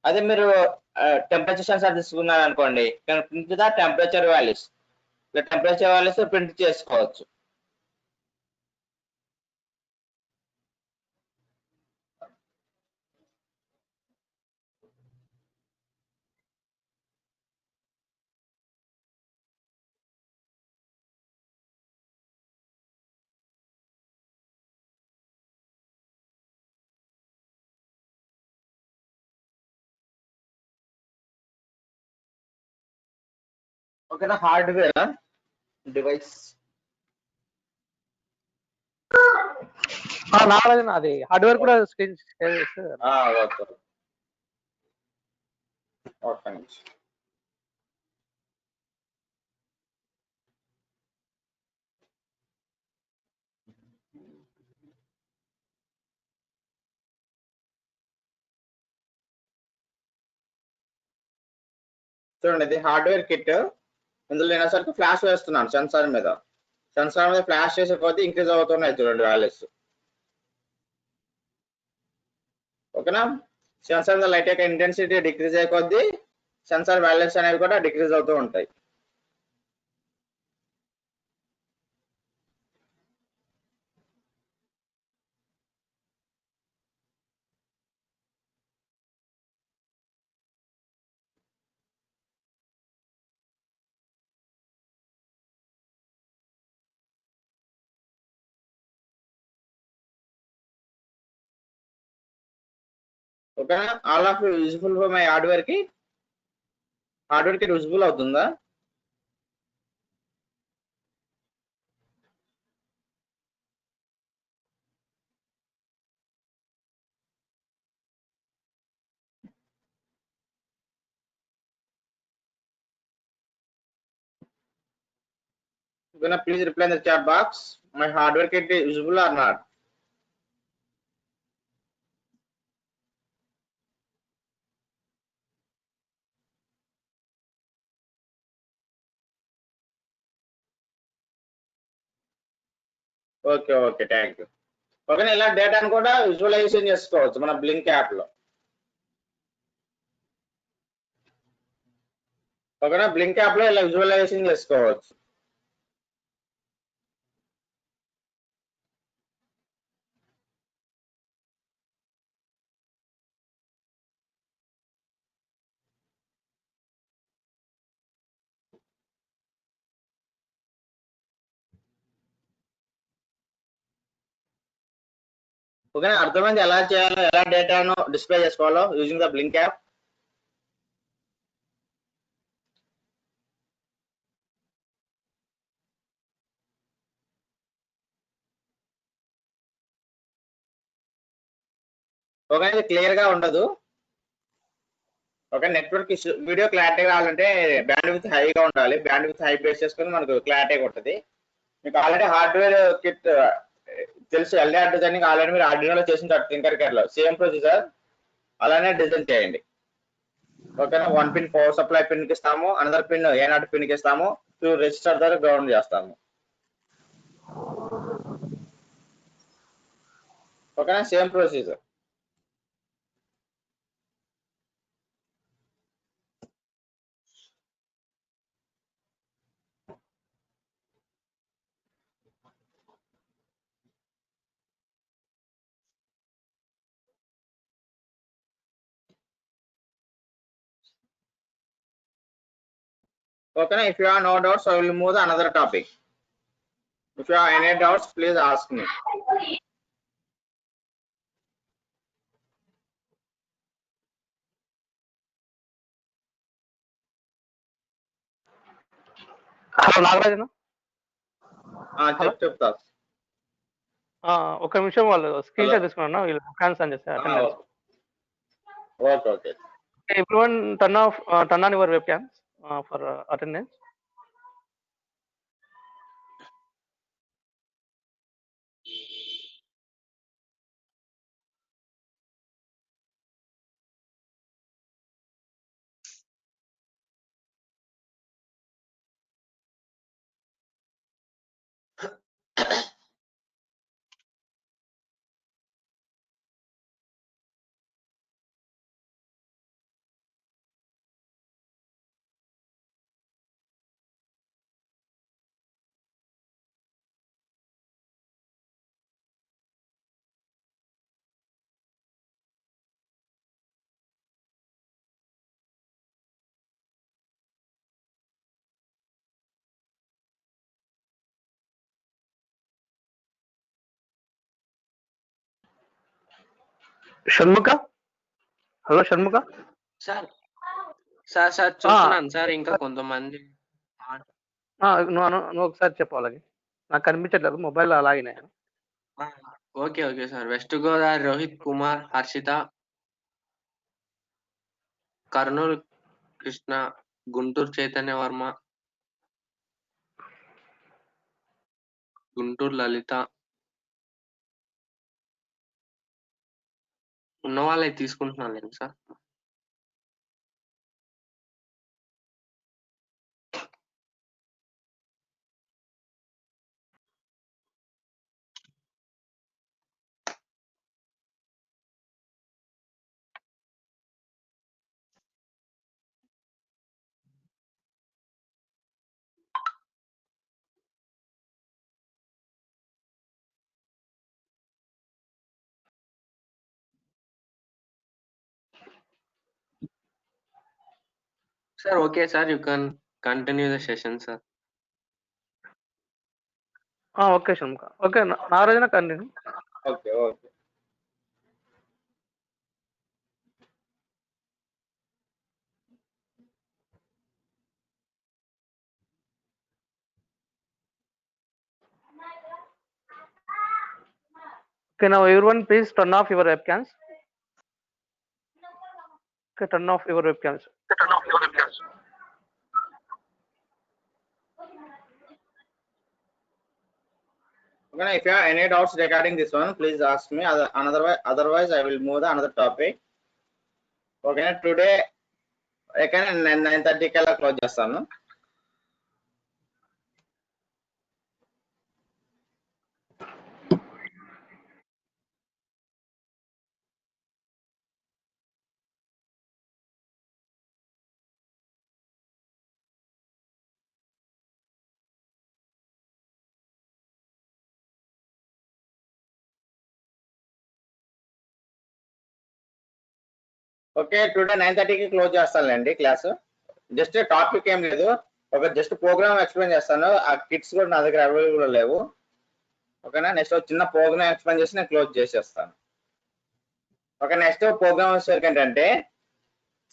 అదే మీరు టెంపరేచర్ సెన్సార్ తీసుకున్నారు అనుకోండి, print the temperature values, temperature values print చేసుకోవచ్చు. ఓకేనా, హార్డ్వేర్ డివైస్ నాది హార్డ్వేర్ కూడా స్క్రీన్ ఓకే. ఓకే, చూడండి, ఇది హార్డ్వేర్ కిట్. ఇందులో నేను అసలు ఫ్లాష్ వేస్తున్నాను సెన్సార్ మీద. సెన్సార్ మీద ఫ్లాష్ చేసే కొద్దీ ఇంక్రీజ్ అవుతున్నాయి చూడండి వాల్యూస్. ఓకేనా. సెన్సార్ లైట్ యొక్క ఇంటెన్సిటీ డిక్రీజ్ అయ్యే కొద్దీ సెన్సార్ వాల్యూస్ అనేవి కూడా డిక్రీజ్ అవుతూ ఉంటాయి. ఓకేనా. All of useful for my hardware కి యూజ్ఫుల్ అవుతుందా? Please reply in the chat box. My hardware kit is usable or not? Okay thank you. ఓకేనా. ఇలా డేటాను కూడా విజువలైజేషన్ చేసుకోవచ్చు మన బ్లింక్ యాప్ లో. ఓకేనా. బ్లింక్ యాప్ లో ఇలా విజువలైజేషన్ చేసుకోవచ్చు. ఓకేనా. అర్థమైంది ఎలా చేయాలో, ఎలా డేటాను డిస్ప్లే చేసుకోవాలో using the blink app. Okay, ఇది క్లియర్ గా ఉండదు. Okay, network issue. Video clarity కావాలంటే బ్యాండ్ విత్ హైగా ఉండాలి. బ్యాండ్ విత్ హై బేస్ చేసుకుని మనకు క్లారిటీగా ఉంటుంది. మీకు ఆల్రెడీ హార్డ్వేర్ కిట్ తెలుసు. ఎల్డీఆర్ డిజైనింగ్ ఆల్రెడీ మీరు ఆర్డినోలో చేసిన టింకర్ లో సేమ్ ప్రొసీజర్ అలానే డిజైన్ చేయండి. ఓకేనా. 1 పిన్ పవర్ సప్లై పిన్ కి ఇస్తాము, అనదర్ పిన్ A0 పిన్ కి ఇస్తాము, 2 రెజిస్టర్ ద్వారా గ్రౌండ్ చేస్తాము. ఓకేనా. Same procedure. Okay, if you have no doubts, I will move to another topic. If you have any doubts, please ask me. Hello Nagarajan. చెప్తా. ఒక నిమిషం, వాళ్ళు స్క్రీన్ షాట్ తీసుకున్నా, వీళ్ళు క్యాన్సల్ అని చేస్తారు. Okay. Everyone turn on your webcams for attendance. Shanmukha, hello Shanmukha. Sir చూస్తున్నాను sir. ఇంకా కొంతమంది నువ్వు ఒకసారి చెప్పాలి, నాకు కనిపించట్లేదు మొబైల్ అలాగే. Okay sir. West Godavari Rohit Kumar, Harshitha, Kurnool Krishna, Guntur Chaitanya Varma, Guntur Lalitha. ఉన్న వాళ్ళే తీసుకుంటున్నాను sir. Sir, okay, sir. You can continue the session, sir. Okay Shanmukha. Okay Nagarjuna continue. Okay okay. Okay, now everyone please turn off your webcams. Okay, turn off your webcams. Okay, if you have any doubts regarding this one, please ask me. Otherwise, I will move the another topic. Okay, today okay 9:30 కల్లా close చేస్తాను. Okay today 9:30కి close చేస్తానులేండి class. Just topic ఏం లేదు, ఒక just program explain చేస్తాను. ఆ kits కూడా నా దగ్గర అవైలబుల్ లేవు. ఓకేనా, నెక్స్ట్ చిన్న ప్రోగ్రామ్ ఎక్స్ప్లెయిన్ చేసి నేను క్లోజ్ చేసేస్తాను. ఓకే, నెక్స్ట్ ప్రోగ్రామ్ వచ్చేసరికి ఏంటంటే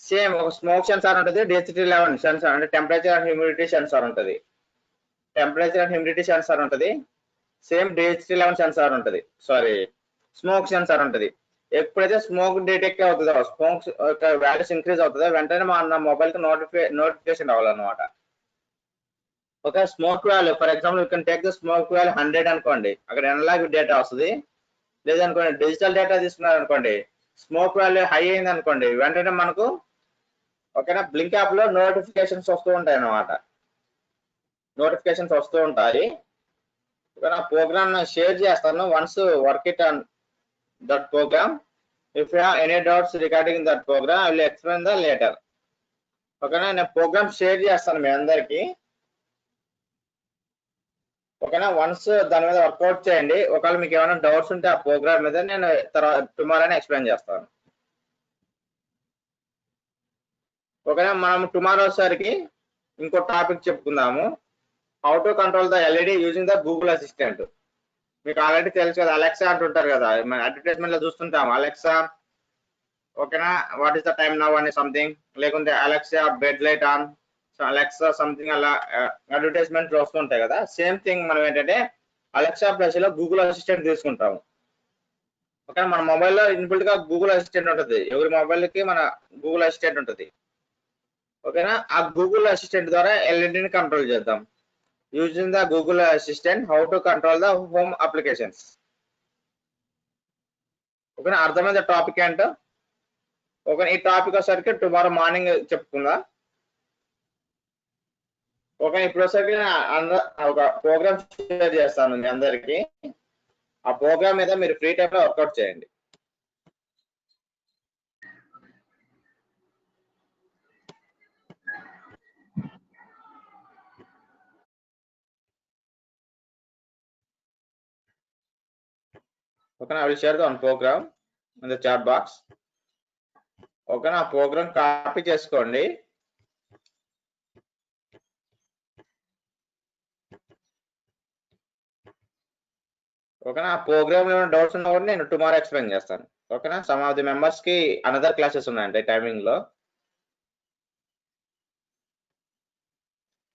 సేమ్ ఒక స్మోక్ సెన్సార్ ఉంటుంది, డెన్సిటీ లెవెల్ సెన్సార్ అంటే టెంపరేచర్ అండ్ హ్యూమిడిటీ సెన్సార్ ఉంటుంది. టెంపరేచర్ అండ్ హ్యూమిడిటీ సెన్సార్ ఉంటుంది. సేమ్ డెన్సిటీ లెవెల్ సెన్సార్ ఉంటుంది, సారీ స్మోక్ సెన్సార్ ఉంటుంది. ఎప్పుడైతే స్మోక్ డిటెక్ట్ అవుతుందో, స్మోక్ వాల్యూస్ ఇంక్రీజ్ అవుతుందో వెంటనే మన మొబైల్ కి నోటిఫికేషన్ రావాలన్నమాట. ఒక smoke value for example you can take the smoke value 100 అనుకోండి, అక్కడ ఎనలాగ్ డేటా వస్తుంది. లేదనుకోండి డిజిటల్ డేటా తీసుకున్నారు అనుకోండి, స్మోక్ వాల్యూ హై అయింది అనుకోండి, వెంటనే మనకు ఓకేనా బ్లింక్ యాప్ లో నోటిఫికేషన్స్ వస్తూ ఉంటాయి అన్నమాట. నోటిఫికేషన్స్ వస్తూ ఉంటాయి. ఓకేనా, ప్రోగ్రామ్ షేర్ చేస్తాను. Once work it on that program. If you have any doubts regarding that program, I will explain the later. ఓకేనా, నేను ప్రోగ్రామ్ షేర్ చేస్తాను మీ అందరికి. ఓకేనా, వన్స్ దాని మీద వర్కౌట్ చేయండి. ఒకవేళ మీకు ఏమైనా డౌట్స్ ఉంటే ఆ ప్రోగ్రామ్ మీద నేను తర్వాత టుమారోనే ఎక్స్ప్లెయిన్ చేస్తాను. ఓకేనా, మనం టుమారో సరికి ఇంకో టాపిక్ చెప్పుకుందాము. How to control the LED using the Google assistant. మీకు ఆల్రెడీ తెలుసు కదా, అలెక్సా అంటుంటారు కదా, మన అడ్వర్టైజ్మెంట్ లో చూస్తుంటాం అలెక్సా ఓకేనా what is the time now అని సంథింగ్, లేకుంటే Alexa bed light on, Alexa something అలా అడ్వర్టైజ్మెంట్ వస్తుంటాయి కదా. సేమ్ థింగ్ మనం ఏంటంటే అలెక్సా ప్లస్ లో గూగుల్ అసిస్టెంట్ తీసుకుంటాము. ఓకే, మన మొబైల్లో ఇన్బుల్ట్ గా గూగుల్ అసిస్టెంట్ ఉంటుంది. ఎవరి మొబైల్ కి మన గూగుల్ అసిస్టెంట్ ఉంటుంది. ఓకేనా, ఆ గూగుల్ అసిస్టెంట్ ద్వారా ఎల్ఈడిని కంట్రోల్ చేద్దాం. Using the Google assistant how to control the home applications. ఓకేనా, అర్థమైంది టాపిక్ ఏంటో. ఓకే, ఈ టాపిక్ వచ్చేసరికి టుమారో మార్నింగ్ చెప్పుకుందా. ఓకే, ఇప్పుడు వచ్చేసరికి ఒక ప్రోగ్రామ్ షేర్ చేస్తాను మీ అందరికి. ఆ ప్రోగ్రామ్ మీద మీరు ఫ్రీ టైంలో వర్కౌట్ చేయండి. ఓకేనా, I will share the one program in the chat box. ఓకేనా, ఆ ప్రోగ్రామ్ కాపీ చేసుకోండి. ఓకేనా, ఆ ప్రోగ్రామ్ లో డౌట్స్ ఉన్నా కూడా నేను టుమారో ఎక్స్ప్లెయిన్ చేస్తాను. ఓకేనా, సమ్ ఆఫ్ ది మెంబర్స్ కి అనదర్ క్లాసెస్ ఉన్నాయండి టైమింగ్ లో.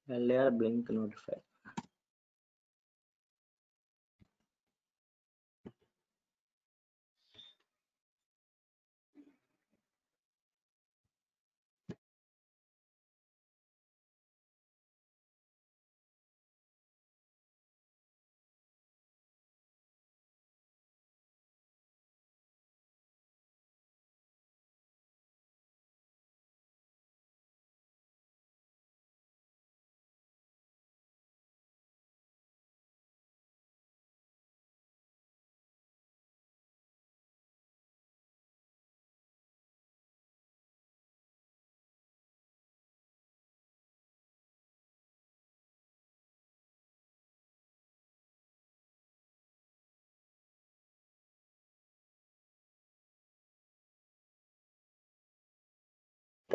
LDR blink notify.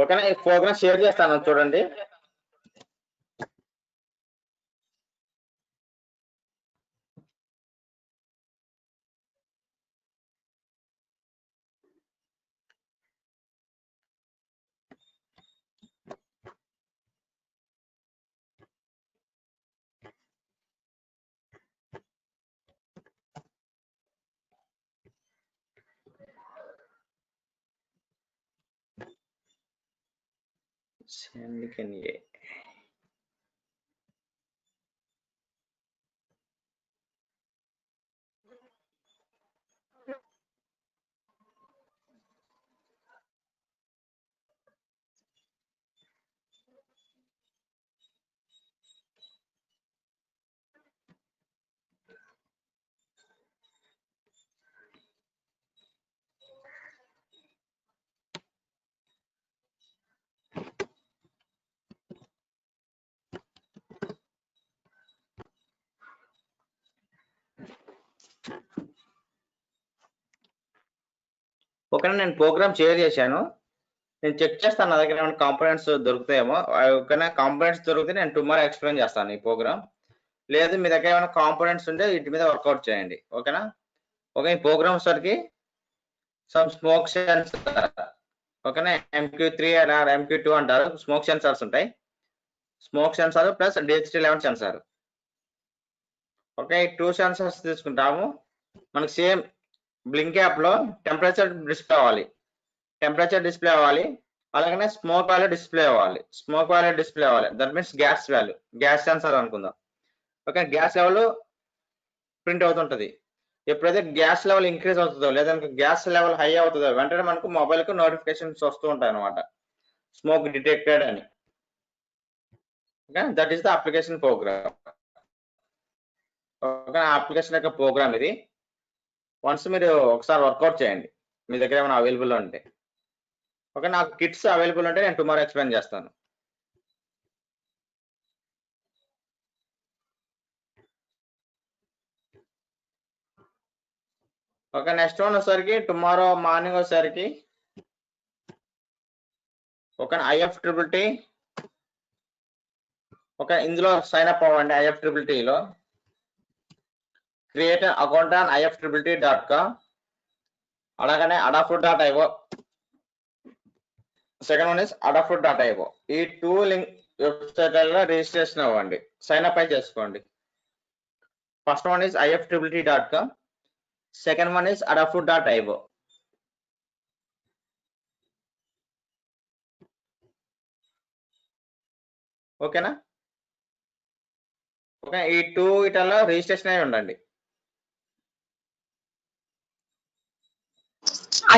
ఓకేనా, ఈ ప్రోగ్రామ్ షేర్ చేస్తాను చూడండి. ఓకేనా, నేను ప్రోగ్రామ్ షేర్ చేశాను. నేను చెక్ చేస్తాను నా దగ్గర ఏమైనా కాంపోనెంట్స్ దొరుకుతాయేమో. ఓకేనా, కాంపోనెంట్స్ దొరికితే నేను టుమారో ఎక్స్ప్లెయిన్ చేస్తాను ఈ ప్రోగ్రామ్. లేదు మీ దగ్గర ఏమైనా కాంపోనెంట్స్ ఉంటే వీటి మీద వర్కౌట్ చేయండి. ఓకేనా, ఓకే. ఈ ప్రోగ్రామ్స్ వరకు సమ్ స్మోక్ సెన్సార్. ఓకేనా, MQ3 అలా MQ2 అంటారు. స్మోక్ సెన్సార్స్ ఉంటాయి. Smoke sensor plus DHT11 sensor. Okay, ఈ 2 సెన్సార్స్ తీసుకుంటాము. మనకి సేమ్ బ్లింక్ యాప్ లో టెంపరేచర్ డిస్ప్లే అవ్వాలి, టెంపరేచర్ డిస్ప్లే అవ్వాలి. అలాగనే స్మోక్ వాల్యూ డిస్ప్లే అవ్వాలి, స్మోక్ వాల్యూ డిస్ప్లే అవ్వాలి. That means gas value, gas sensor అనుకుందాం. ఓకే, గ్యాస్ లెవెల్ ప్రింట్ అవుతుంటది. ఎప్పుడైతే గ్యాస్ లెవెల్ ఇంక్రీజ్ అవుతుందో లేదా గ్యాస్ లెవెల్ హై అవుతుందో వెంటనే మనకు మొబైల్ కు నోటిఫికేషన్స్ వస్తూ ఉంటాయి అనమాట, స్మోక్ డిటెక్టెడ్ అని. Okay, that is the application program. Okay, application యొక్క ప్రోగ్రామ్ ఇది. వన్స్ మీరు ఒకసారి వర్కౌట్ చేయండి మీ దగ్గర ఏమైనా అవైలబుల్ ఉంటే. ఓకే, నాకు కిట్స్ అవైలబుల్ ఉంటే నేను టుమారో ఎక్స్ప్లెయిన్ చేస్తాను. ఓకే, నెక్స్ట్ వన్ వచ్చేసరికి టుమారో మార్నింగ్ వచ్చేసరికి ఒక IFTTT. ఓకే, ఇందులో సైన్ అప్ అవ్వండి. IFTTT లో క్రియేట్ అకౌంట్ ఆన్ IFTTT.com. అలాగనే adafruit.io. Second one is adafruit.io. ఈ 2 లింక్ వెబ్సైట్లలో రిజిస్ట్రేషన్ అవ్వండి, సైన్ అప్ అయి చేసుకోండి. First one is IFTTT.com, second one is adafruit.io. ఓకేనా, ఓకే, ఈ 2 ఇటల్లో రిజిస్ట్రేషన్ అయి ఉండండి.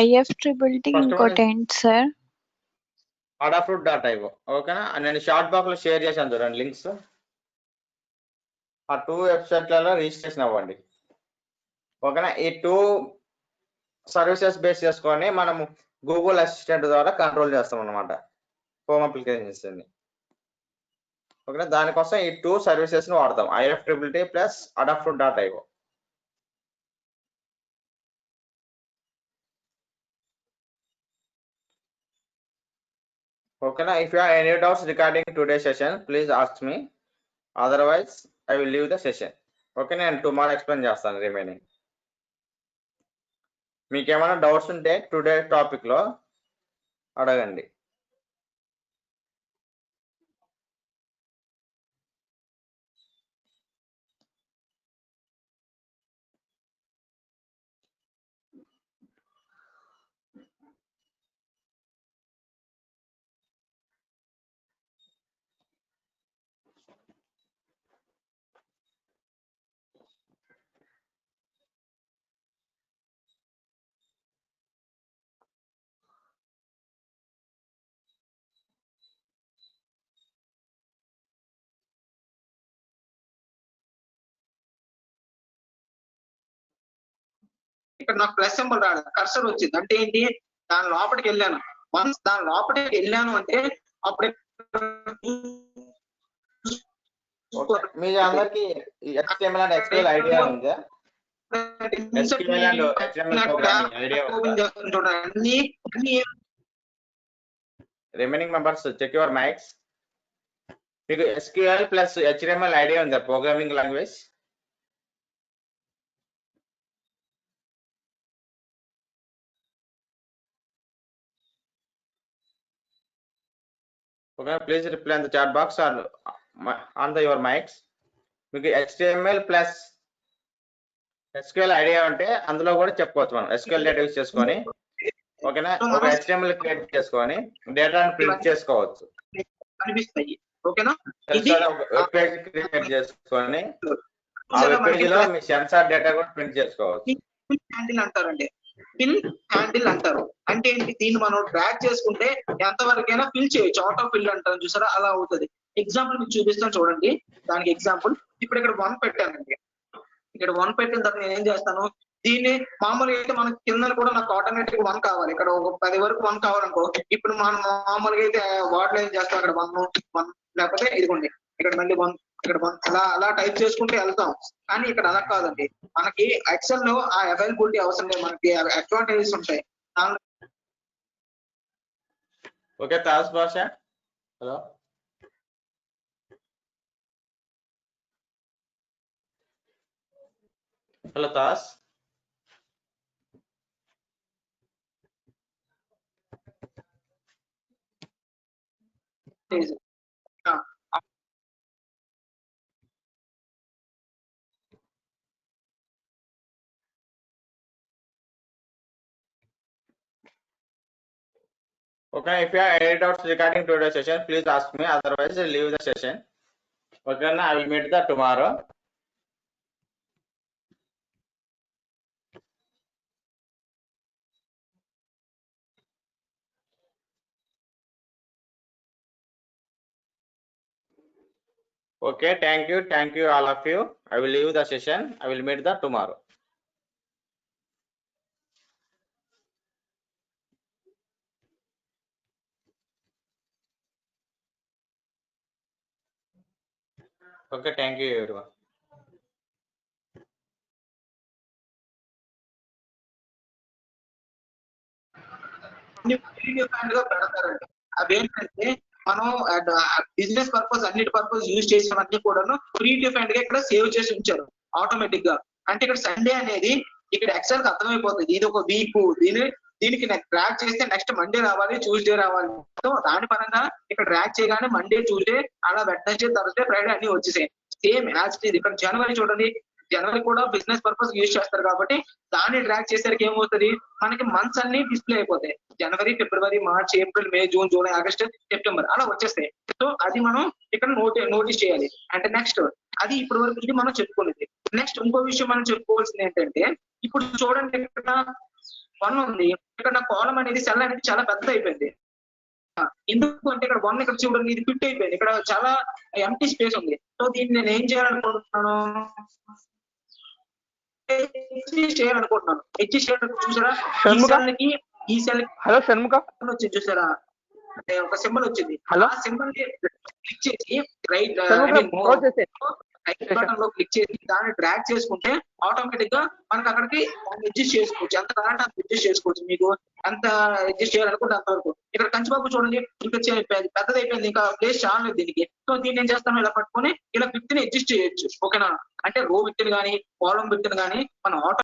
IFTTT ఇంకోటి ఏంటి సార్? adafruit.io. ఓకేనా, నేను షార్ట్ బాక్స్ లో షేర్ చేశాను చూడండి లింక్స్. ఆ 2 వెబ్సైట్లలో రిజిస్ట్రేషన్ అవ్వండి. ఓకేనా, ఈ 2 సర్వీసెస్ బేస్ చేసుకొని మనము గూగుల్ అసిస్టెంట్ ద్వారా కంట్రోల్ చేస్తాం అన్నమాట హోమ్ అప్లికేషన్స్ ని. ఓకేనా, దానికోసం ఈ 2 సర్వీసెస్ ని వాడతాం, IFTTT ప్లస్ adafruit.io. ఓకేనా, if you have any doubts regarding today's session, please ask me. Otherwise, I will leave the session. Okay, నేను టుమారో ఎక్స్ప్లెయిన్ చేస్తాను రిమైనింగ్. మీకు ఏమైనా డౌట్స్ ఉంటే టుడే టాపిక్ లో అడగండి. ఇక్కడ నాకు ప్లస్ సింబల్ రాదు, కర్సర్ వచ్చింది. అంటే ఏంటి, దాని లోపలికి వెళ్ళాను. వన్స్ దాని లోపలికి వెళ్ళాను అంటే అప్పుడు మీ అందరికి HTML అండ్ SQL ఐడియా ఉందా? SQL and HTML programming idea ఉందా? Remaining members check your mics. మీకు SQL ప్లస్ HTML ఐడియా ఉందా programming language? Okay, please reply in the chat box or on the your mics. మీకు HTML plus SQL idea ఉంటే అందులో కూడా చెప్పుకోవచ్చు మనం. SQL data use చేసుకొని ఓకేనా, ఒక HTML క్రియేట్ చేసుకొని డేటాను ప్రింట్ చేసుకోవచ్చు. కనిపిస్తాయి ఓకేనా. వెబ్ పేజ్ క్రియేట్ చేసుకొని ఆ వెబ్ పేజ్ లో మీ సెన్సార్ డేటా కూడా ప్రింట్ చేసుకోవచ్చు. హ్యాండిల్ అంటారండి, పిన్ హ్యాండిల్ అంటారు. అంటే ఏంటి, దీన్ని మనం డ్రాగ్ చేసుకుంటే ఎంతవరకైనా ఫిల్ చేయొచ్చు. ఆటో ఫిల్ అంటారు చూసారా, అలా అవుతుంది. ఎగ్జాంపుల్ మీకు చూపిస్తాను చూడండి. దానికి ఎగ్జాంపుల్ ఇప్పుడు ఇక్కడ 1 పెట్టానండి. ఇక్కడ 1 పెట్టిన తర్వాత నేను ఏం చేస్తాను, దీన్ని మామూలుగా అయితే మనకి కింద కూడా నాకు ఆటోమేటిక్ 1 కావాలి. ఇక్కడ ఒక 10 వరకు 1 కావాలనుకో, ఇప్పుడు మనం మామూలుగా అయితే వాటిలో ఏం చేస్తాం, అక్కడ 1 లేకపోతే ఇదిగోండి ఇక్కడ మళ్ళీ 1 ఇక్కడ 1 అలా టైప్ చేసుకుంటే వెళ్తాం. కానీ ఇక్కడ అలా కాదండి, మనకి ఎక్సెల్ లో ఆ అవైలబిలిటీ అవసరం లేదు, మనకి అడ్వాంటేజెస్ ఉంటాయి. ఓకే తాస్ భాష, హలో హలో తాస్. Okay, if you have any doubts regarding today's session, please ask me. Otherwise, leave the session. Okay, I will meet the tomorrow. Okay, thank you all of you. I will leave the session. I will meet the tomorrow. Okay, thank you everyone. పెడతారండి. అవేంటంటే మనం business purpose అన్నిటి purpose use చేసినవన్నీ కూడాను pre defined గా ఇక్కడ save చేసి ఉంచారు ఆటోమేటిక్ గా. అంటే ఇక్కడ సండే అనేది ఇక్కడ ఎక్సెల్ కి అర్థమైపోతుంది, ఇది ఒక వీక్, దీనికి ట్రాక్ చేస్తే నెక్స్ట్ మండే రావాలి, ట్యూస్డే రావాలి. సో దాని పరంగా ఇక్కడ ట్రాక్ చేయగానే మండే, ట్యూస్డే, అలా వెడ్నెస్డే, థర్స్డే, ఫ్రైడే అన్ని వచ్చేసాయి. సేమ్ యాజ్ ఇది ఇక్కడ జనవరి చూడండి, జనవరి కూడా బిజినెస్ పర్పస్ యూజ్ చేస్తారు కాబట్టి దాన్ని ట్రాక్ చేసరికి ఏమవుతుంది, మనకి మంత్స్ అన్ని డిస్ప్లే అయిపోతాయి. జనవరి, ఫిబ్రవరి, మార్చ్, ఏప్రిల్, మే, జూన్, జూలై, ఆగస్ట్, సెప్టెంబర్ అలా వచ్చేస్తాయి. సో అది మనం ఇక్కడ నోటీస్ చేయాలి. అంటే నెక్స్ట్ అది ఇప్పటి వరకు ఇది మనం చెప్పుకునేది. నెక్స్ట్ ఇంకో విషయం మనం చెప్పుకోవాల్సింది ఏంటంటే, ఇప్పుడు చూడండి ఇక్కడ 1 ఉంది, ఇక్కడ నా కాలం అనేది సెల్ అనేది చాలా పెద్ద అయిపోయింది. ఎందుకు అంటే ఇక్కడ 1 ఇక్కడ చూడండి, ఇది ఫిట్ అయిపోయింది, ఇక్కడ చాలా ఎంటీ స్పేస్ ఉంది. సో దీన్ని నేను ఏం చేయాలనుకుంటున్నాను, చేయాలనుకుంటున్నాను. చూసారా, ఈ సెల్ హలో షణ్ముఖ వచ్చింది చూసారా, అంటే ఒక సింబల్ వచ్చింది. ఆ సింబల్ క్లిక్ చేసి రైట్ బటన్ లో క్లిక్ చేసి దాన్ని డ్రాగ్ చేసుకుంటే ఆటోమేటిక్ గా మనకి అక్కడికి అడ్జస్ట్ చేసుకోవచ్చు. ఎంత కావాలంటే అంత అడ్జస్ట్ చేసుకోవచ్చు. మీకు ఎంత అడ్జస్ట్ చేయాలనుకుంటే అంతవరకు. ఇక్కడ కంచిబాబు చూడండి, ఇంకా పెద్దది అయిపోయింది, ఇంకా ప్లేస్ చాలా లేదు దీనికి. సో దీన్ని ఏం చేస్తాను, ఇలా పట్టుకొని ఇలా విత్ ని అడ్జస్ట్ చేయొచ్చు. ఓకేనా, అంటే రో విత్ ని కానీ కాలం విత్ ని కానీ మనం ఆటో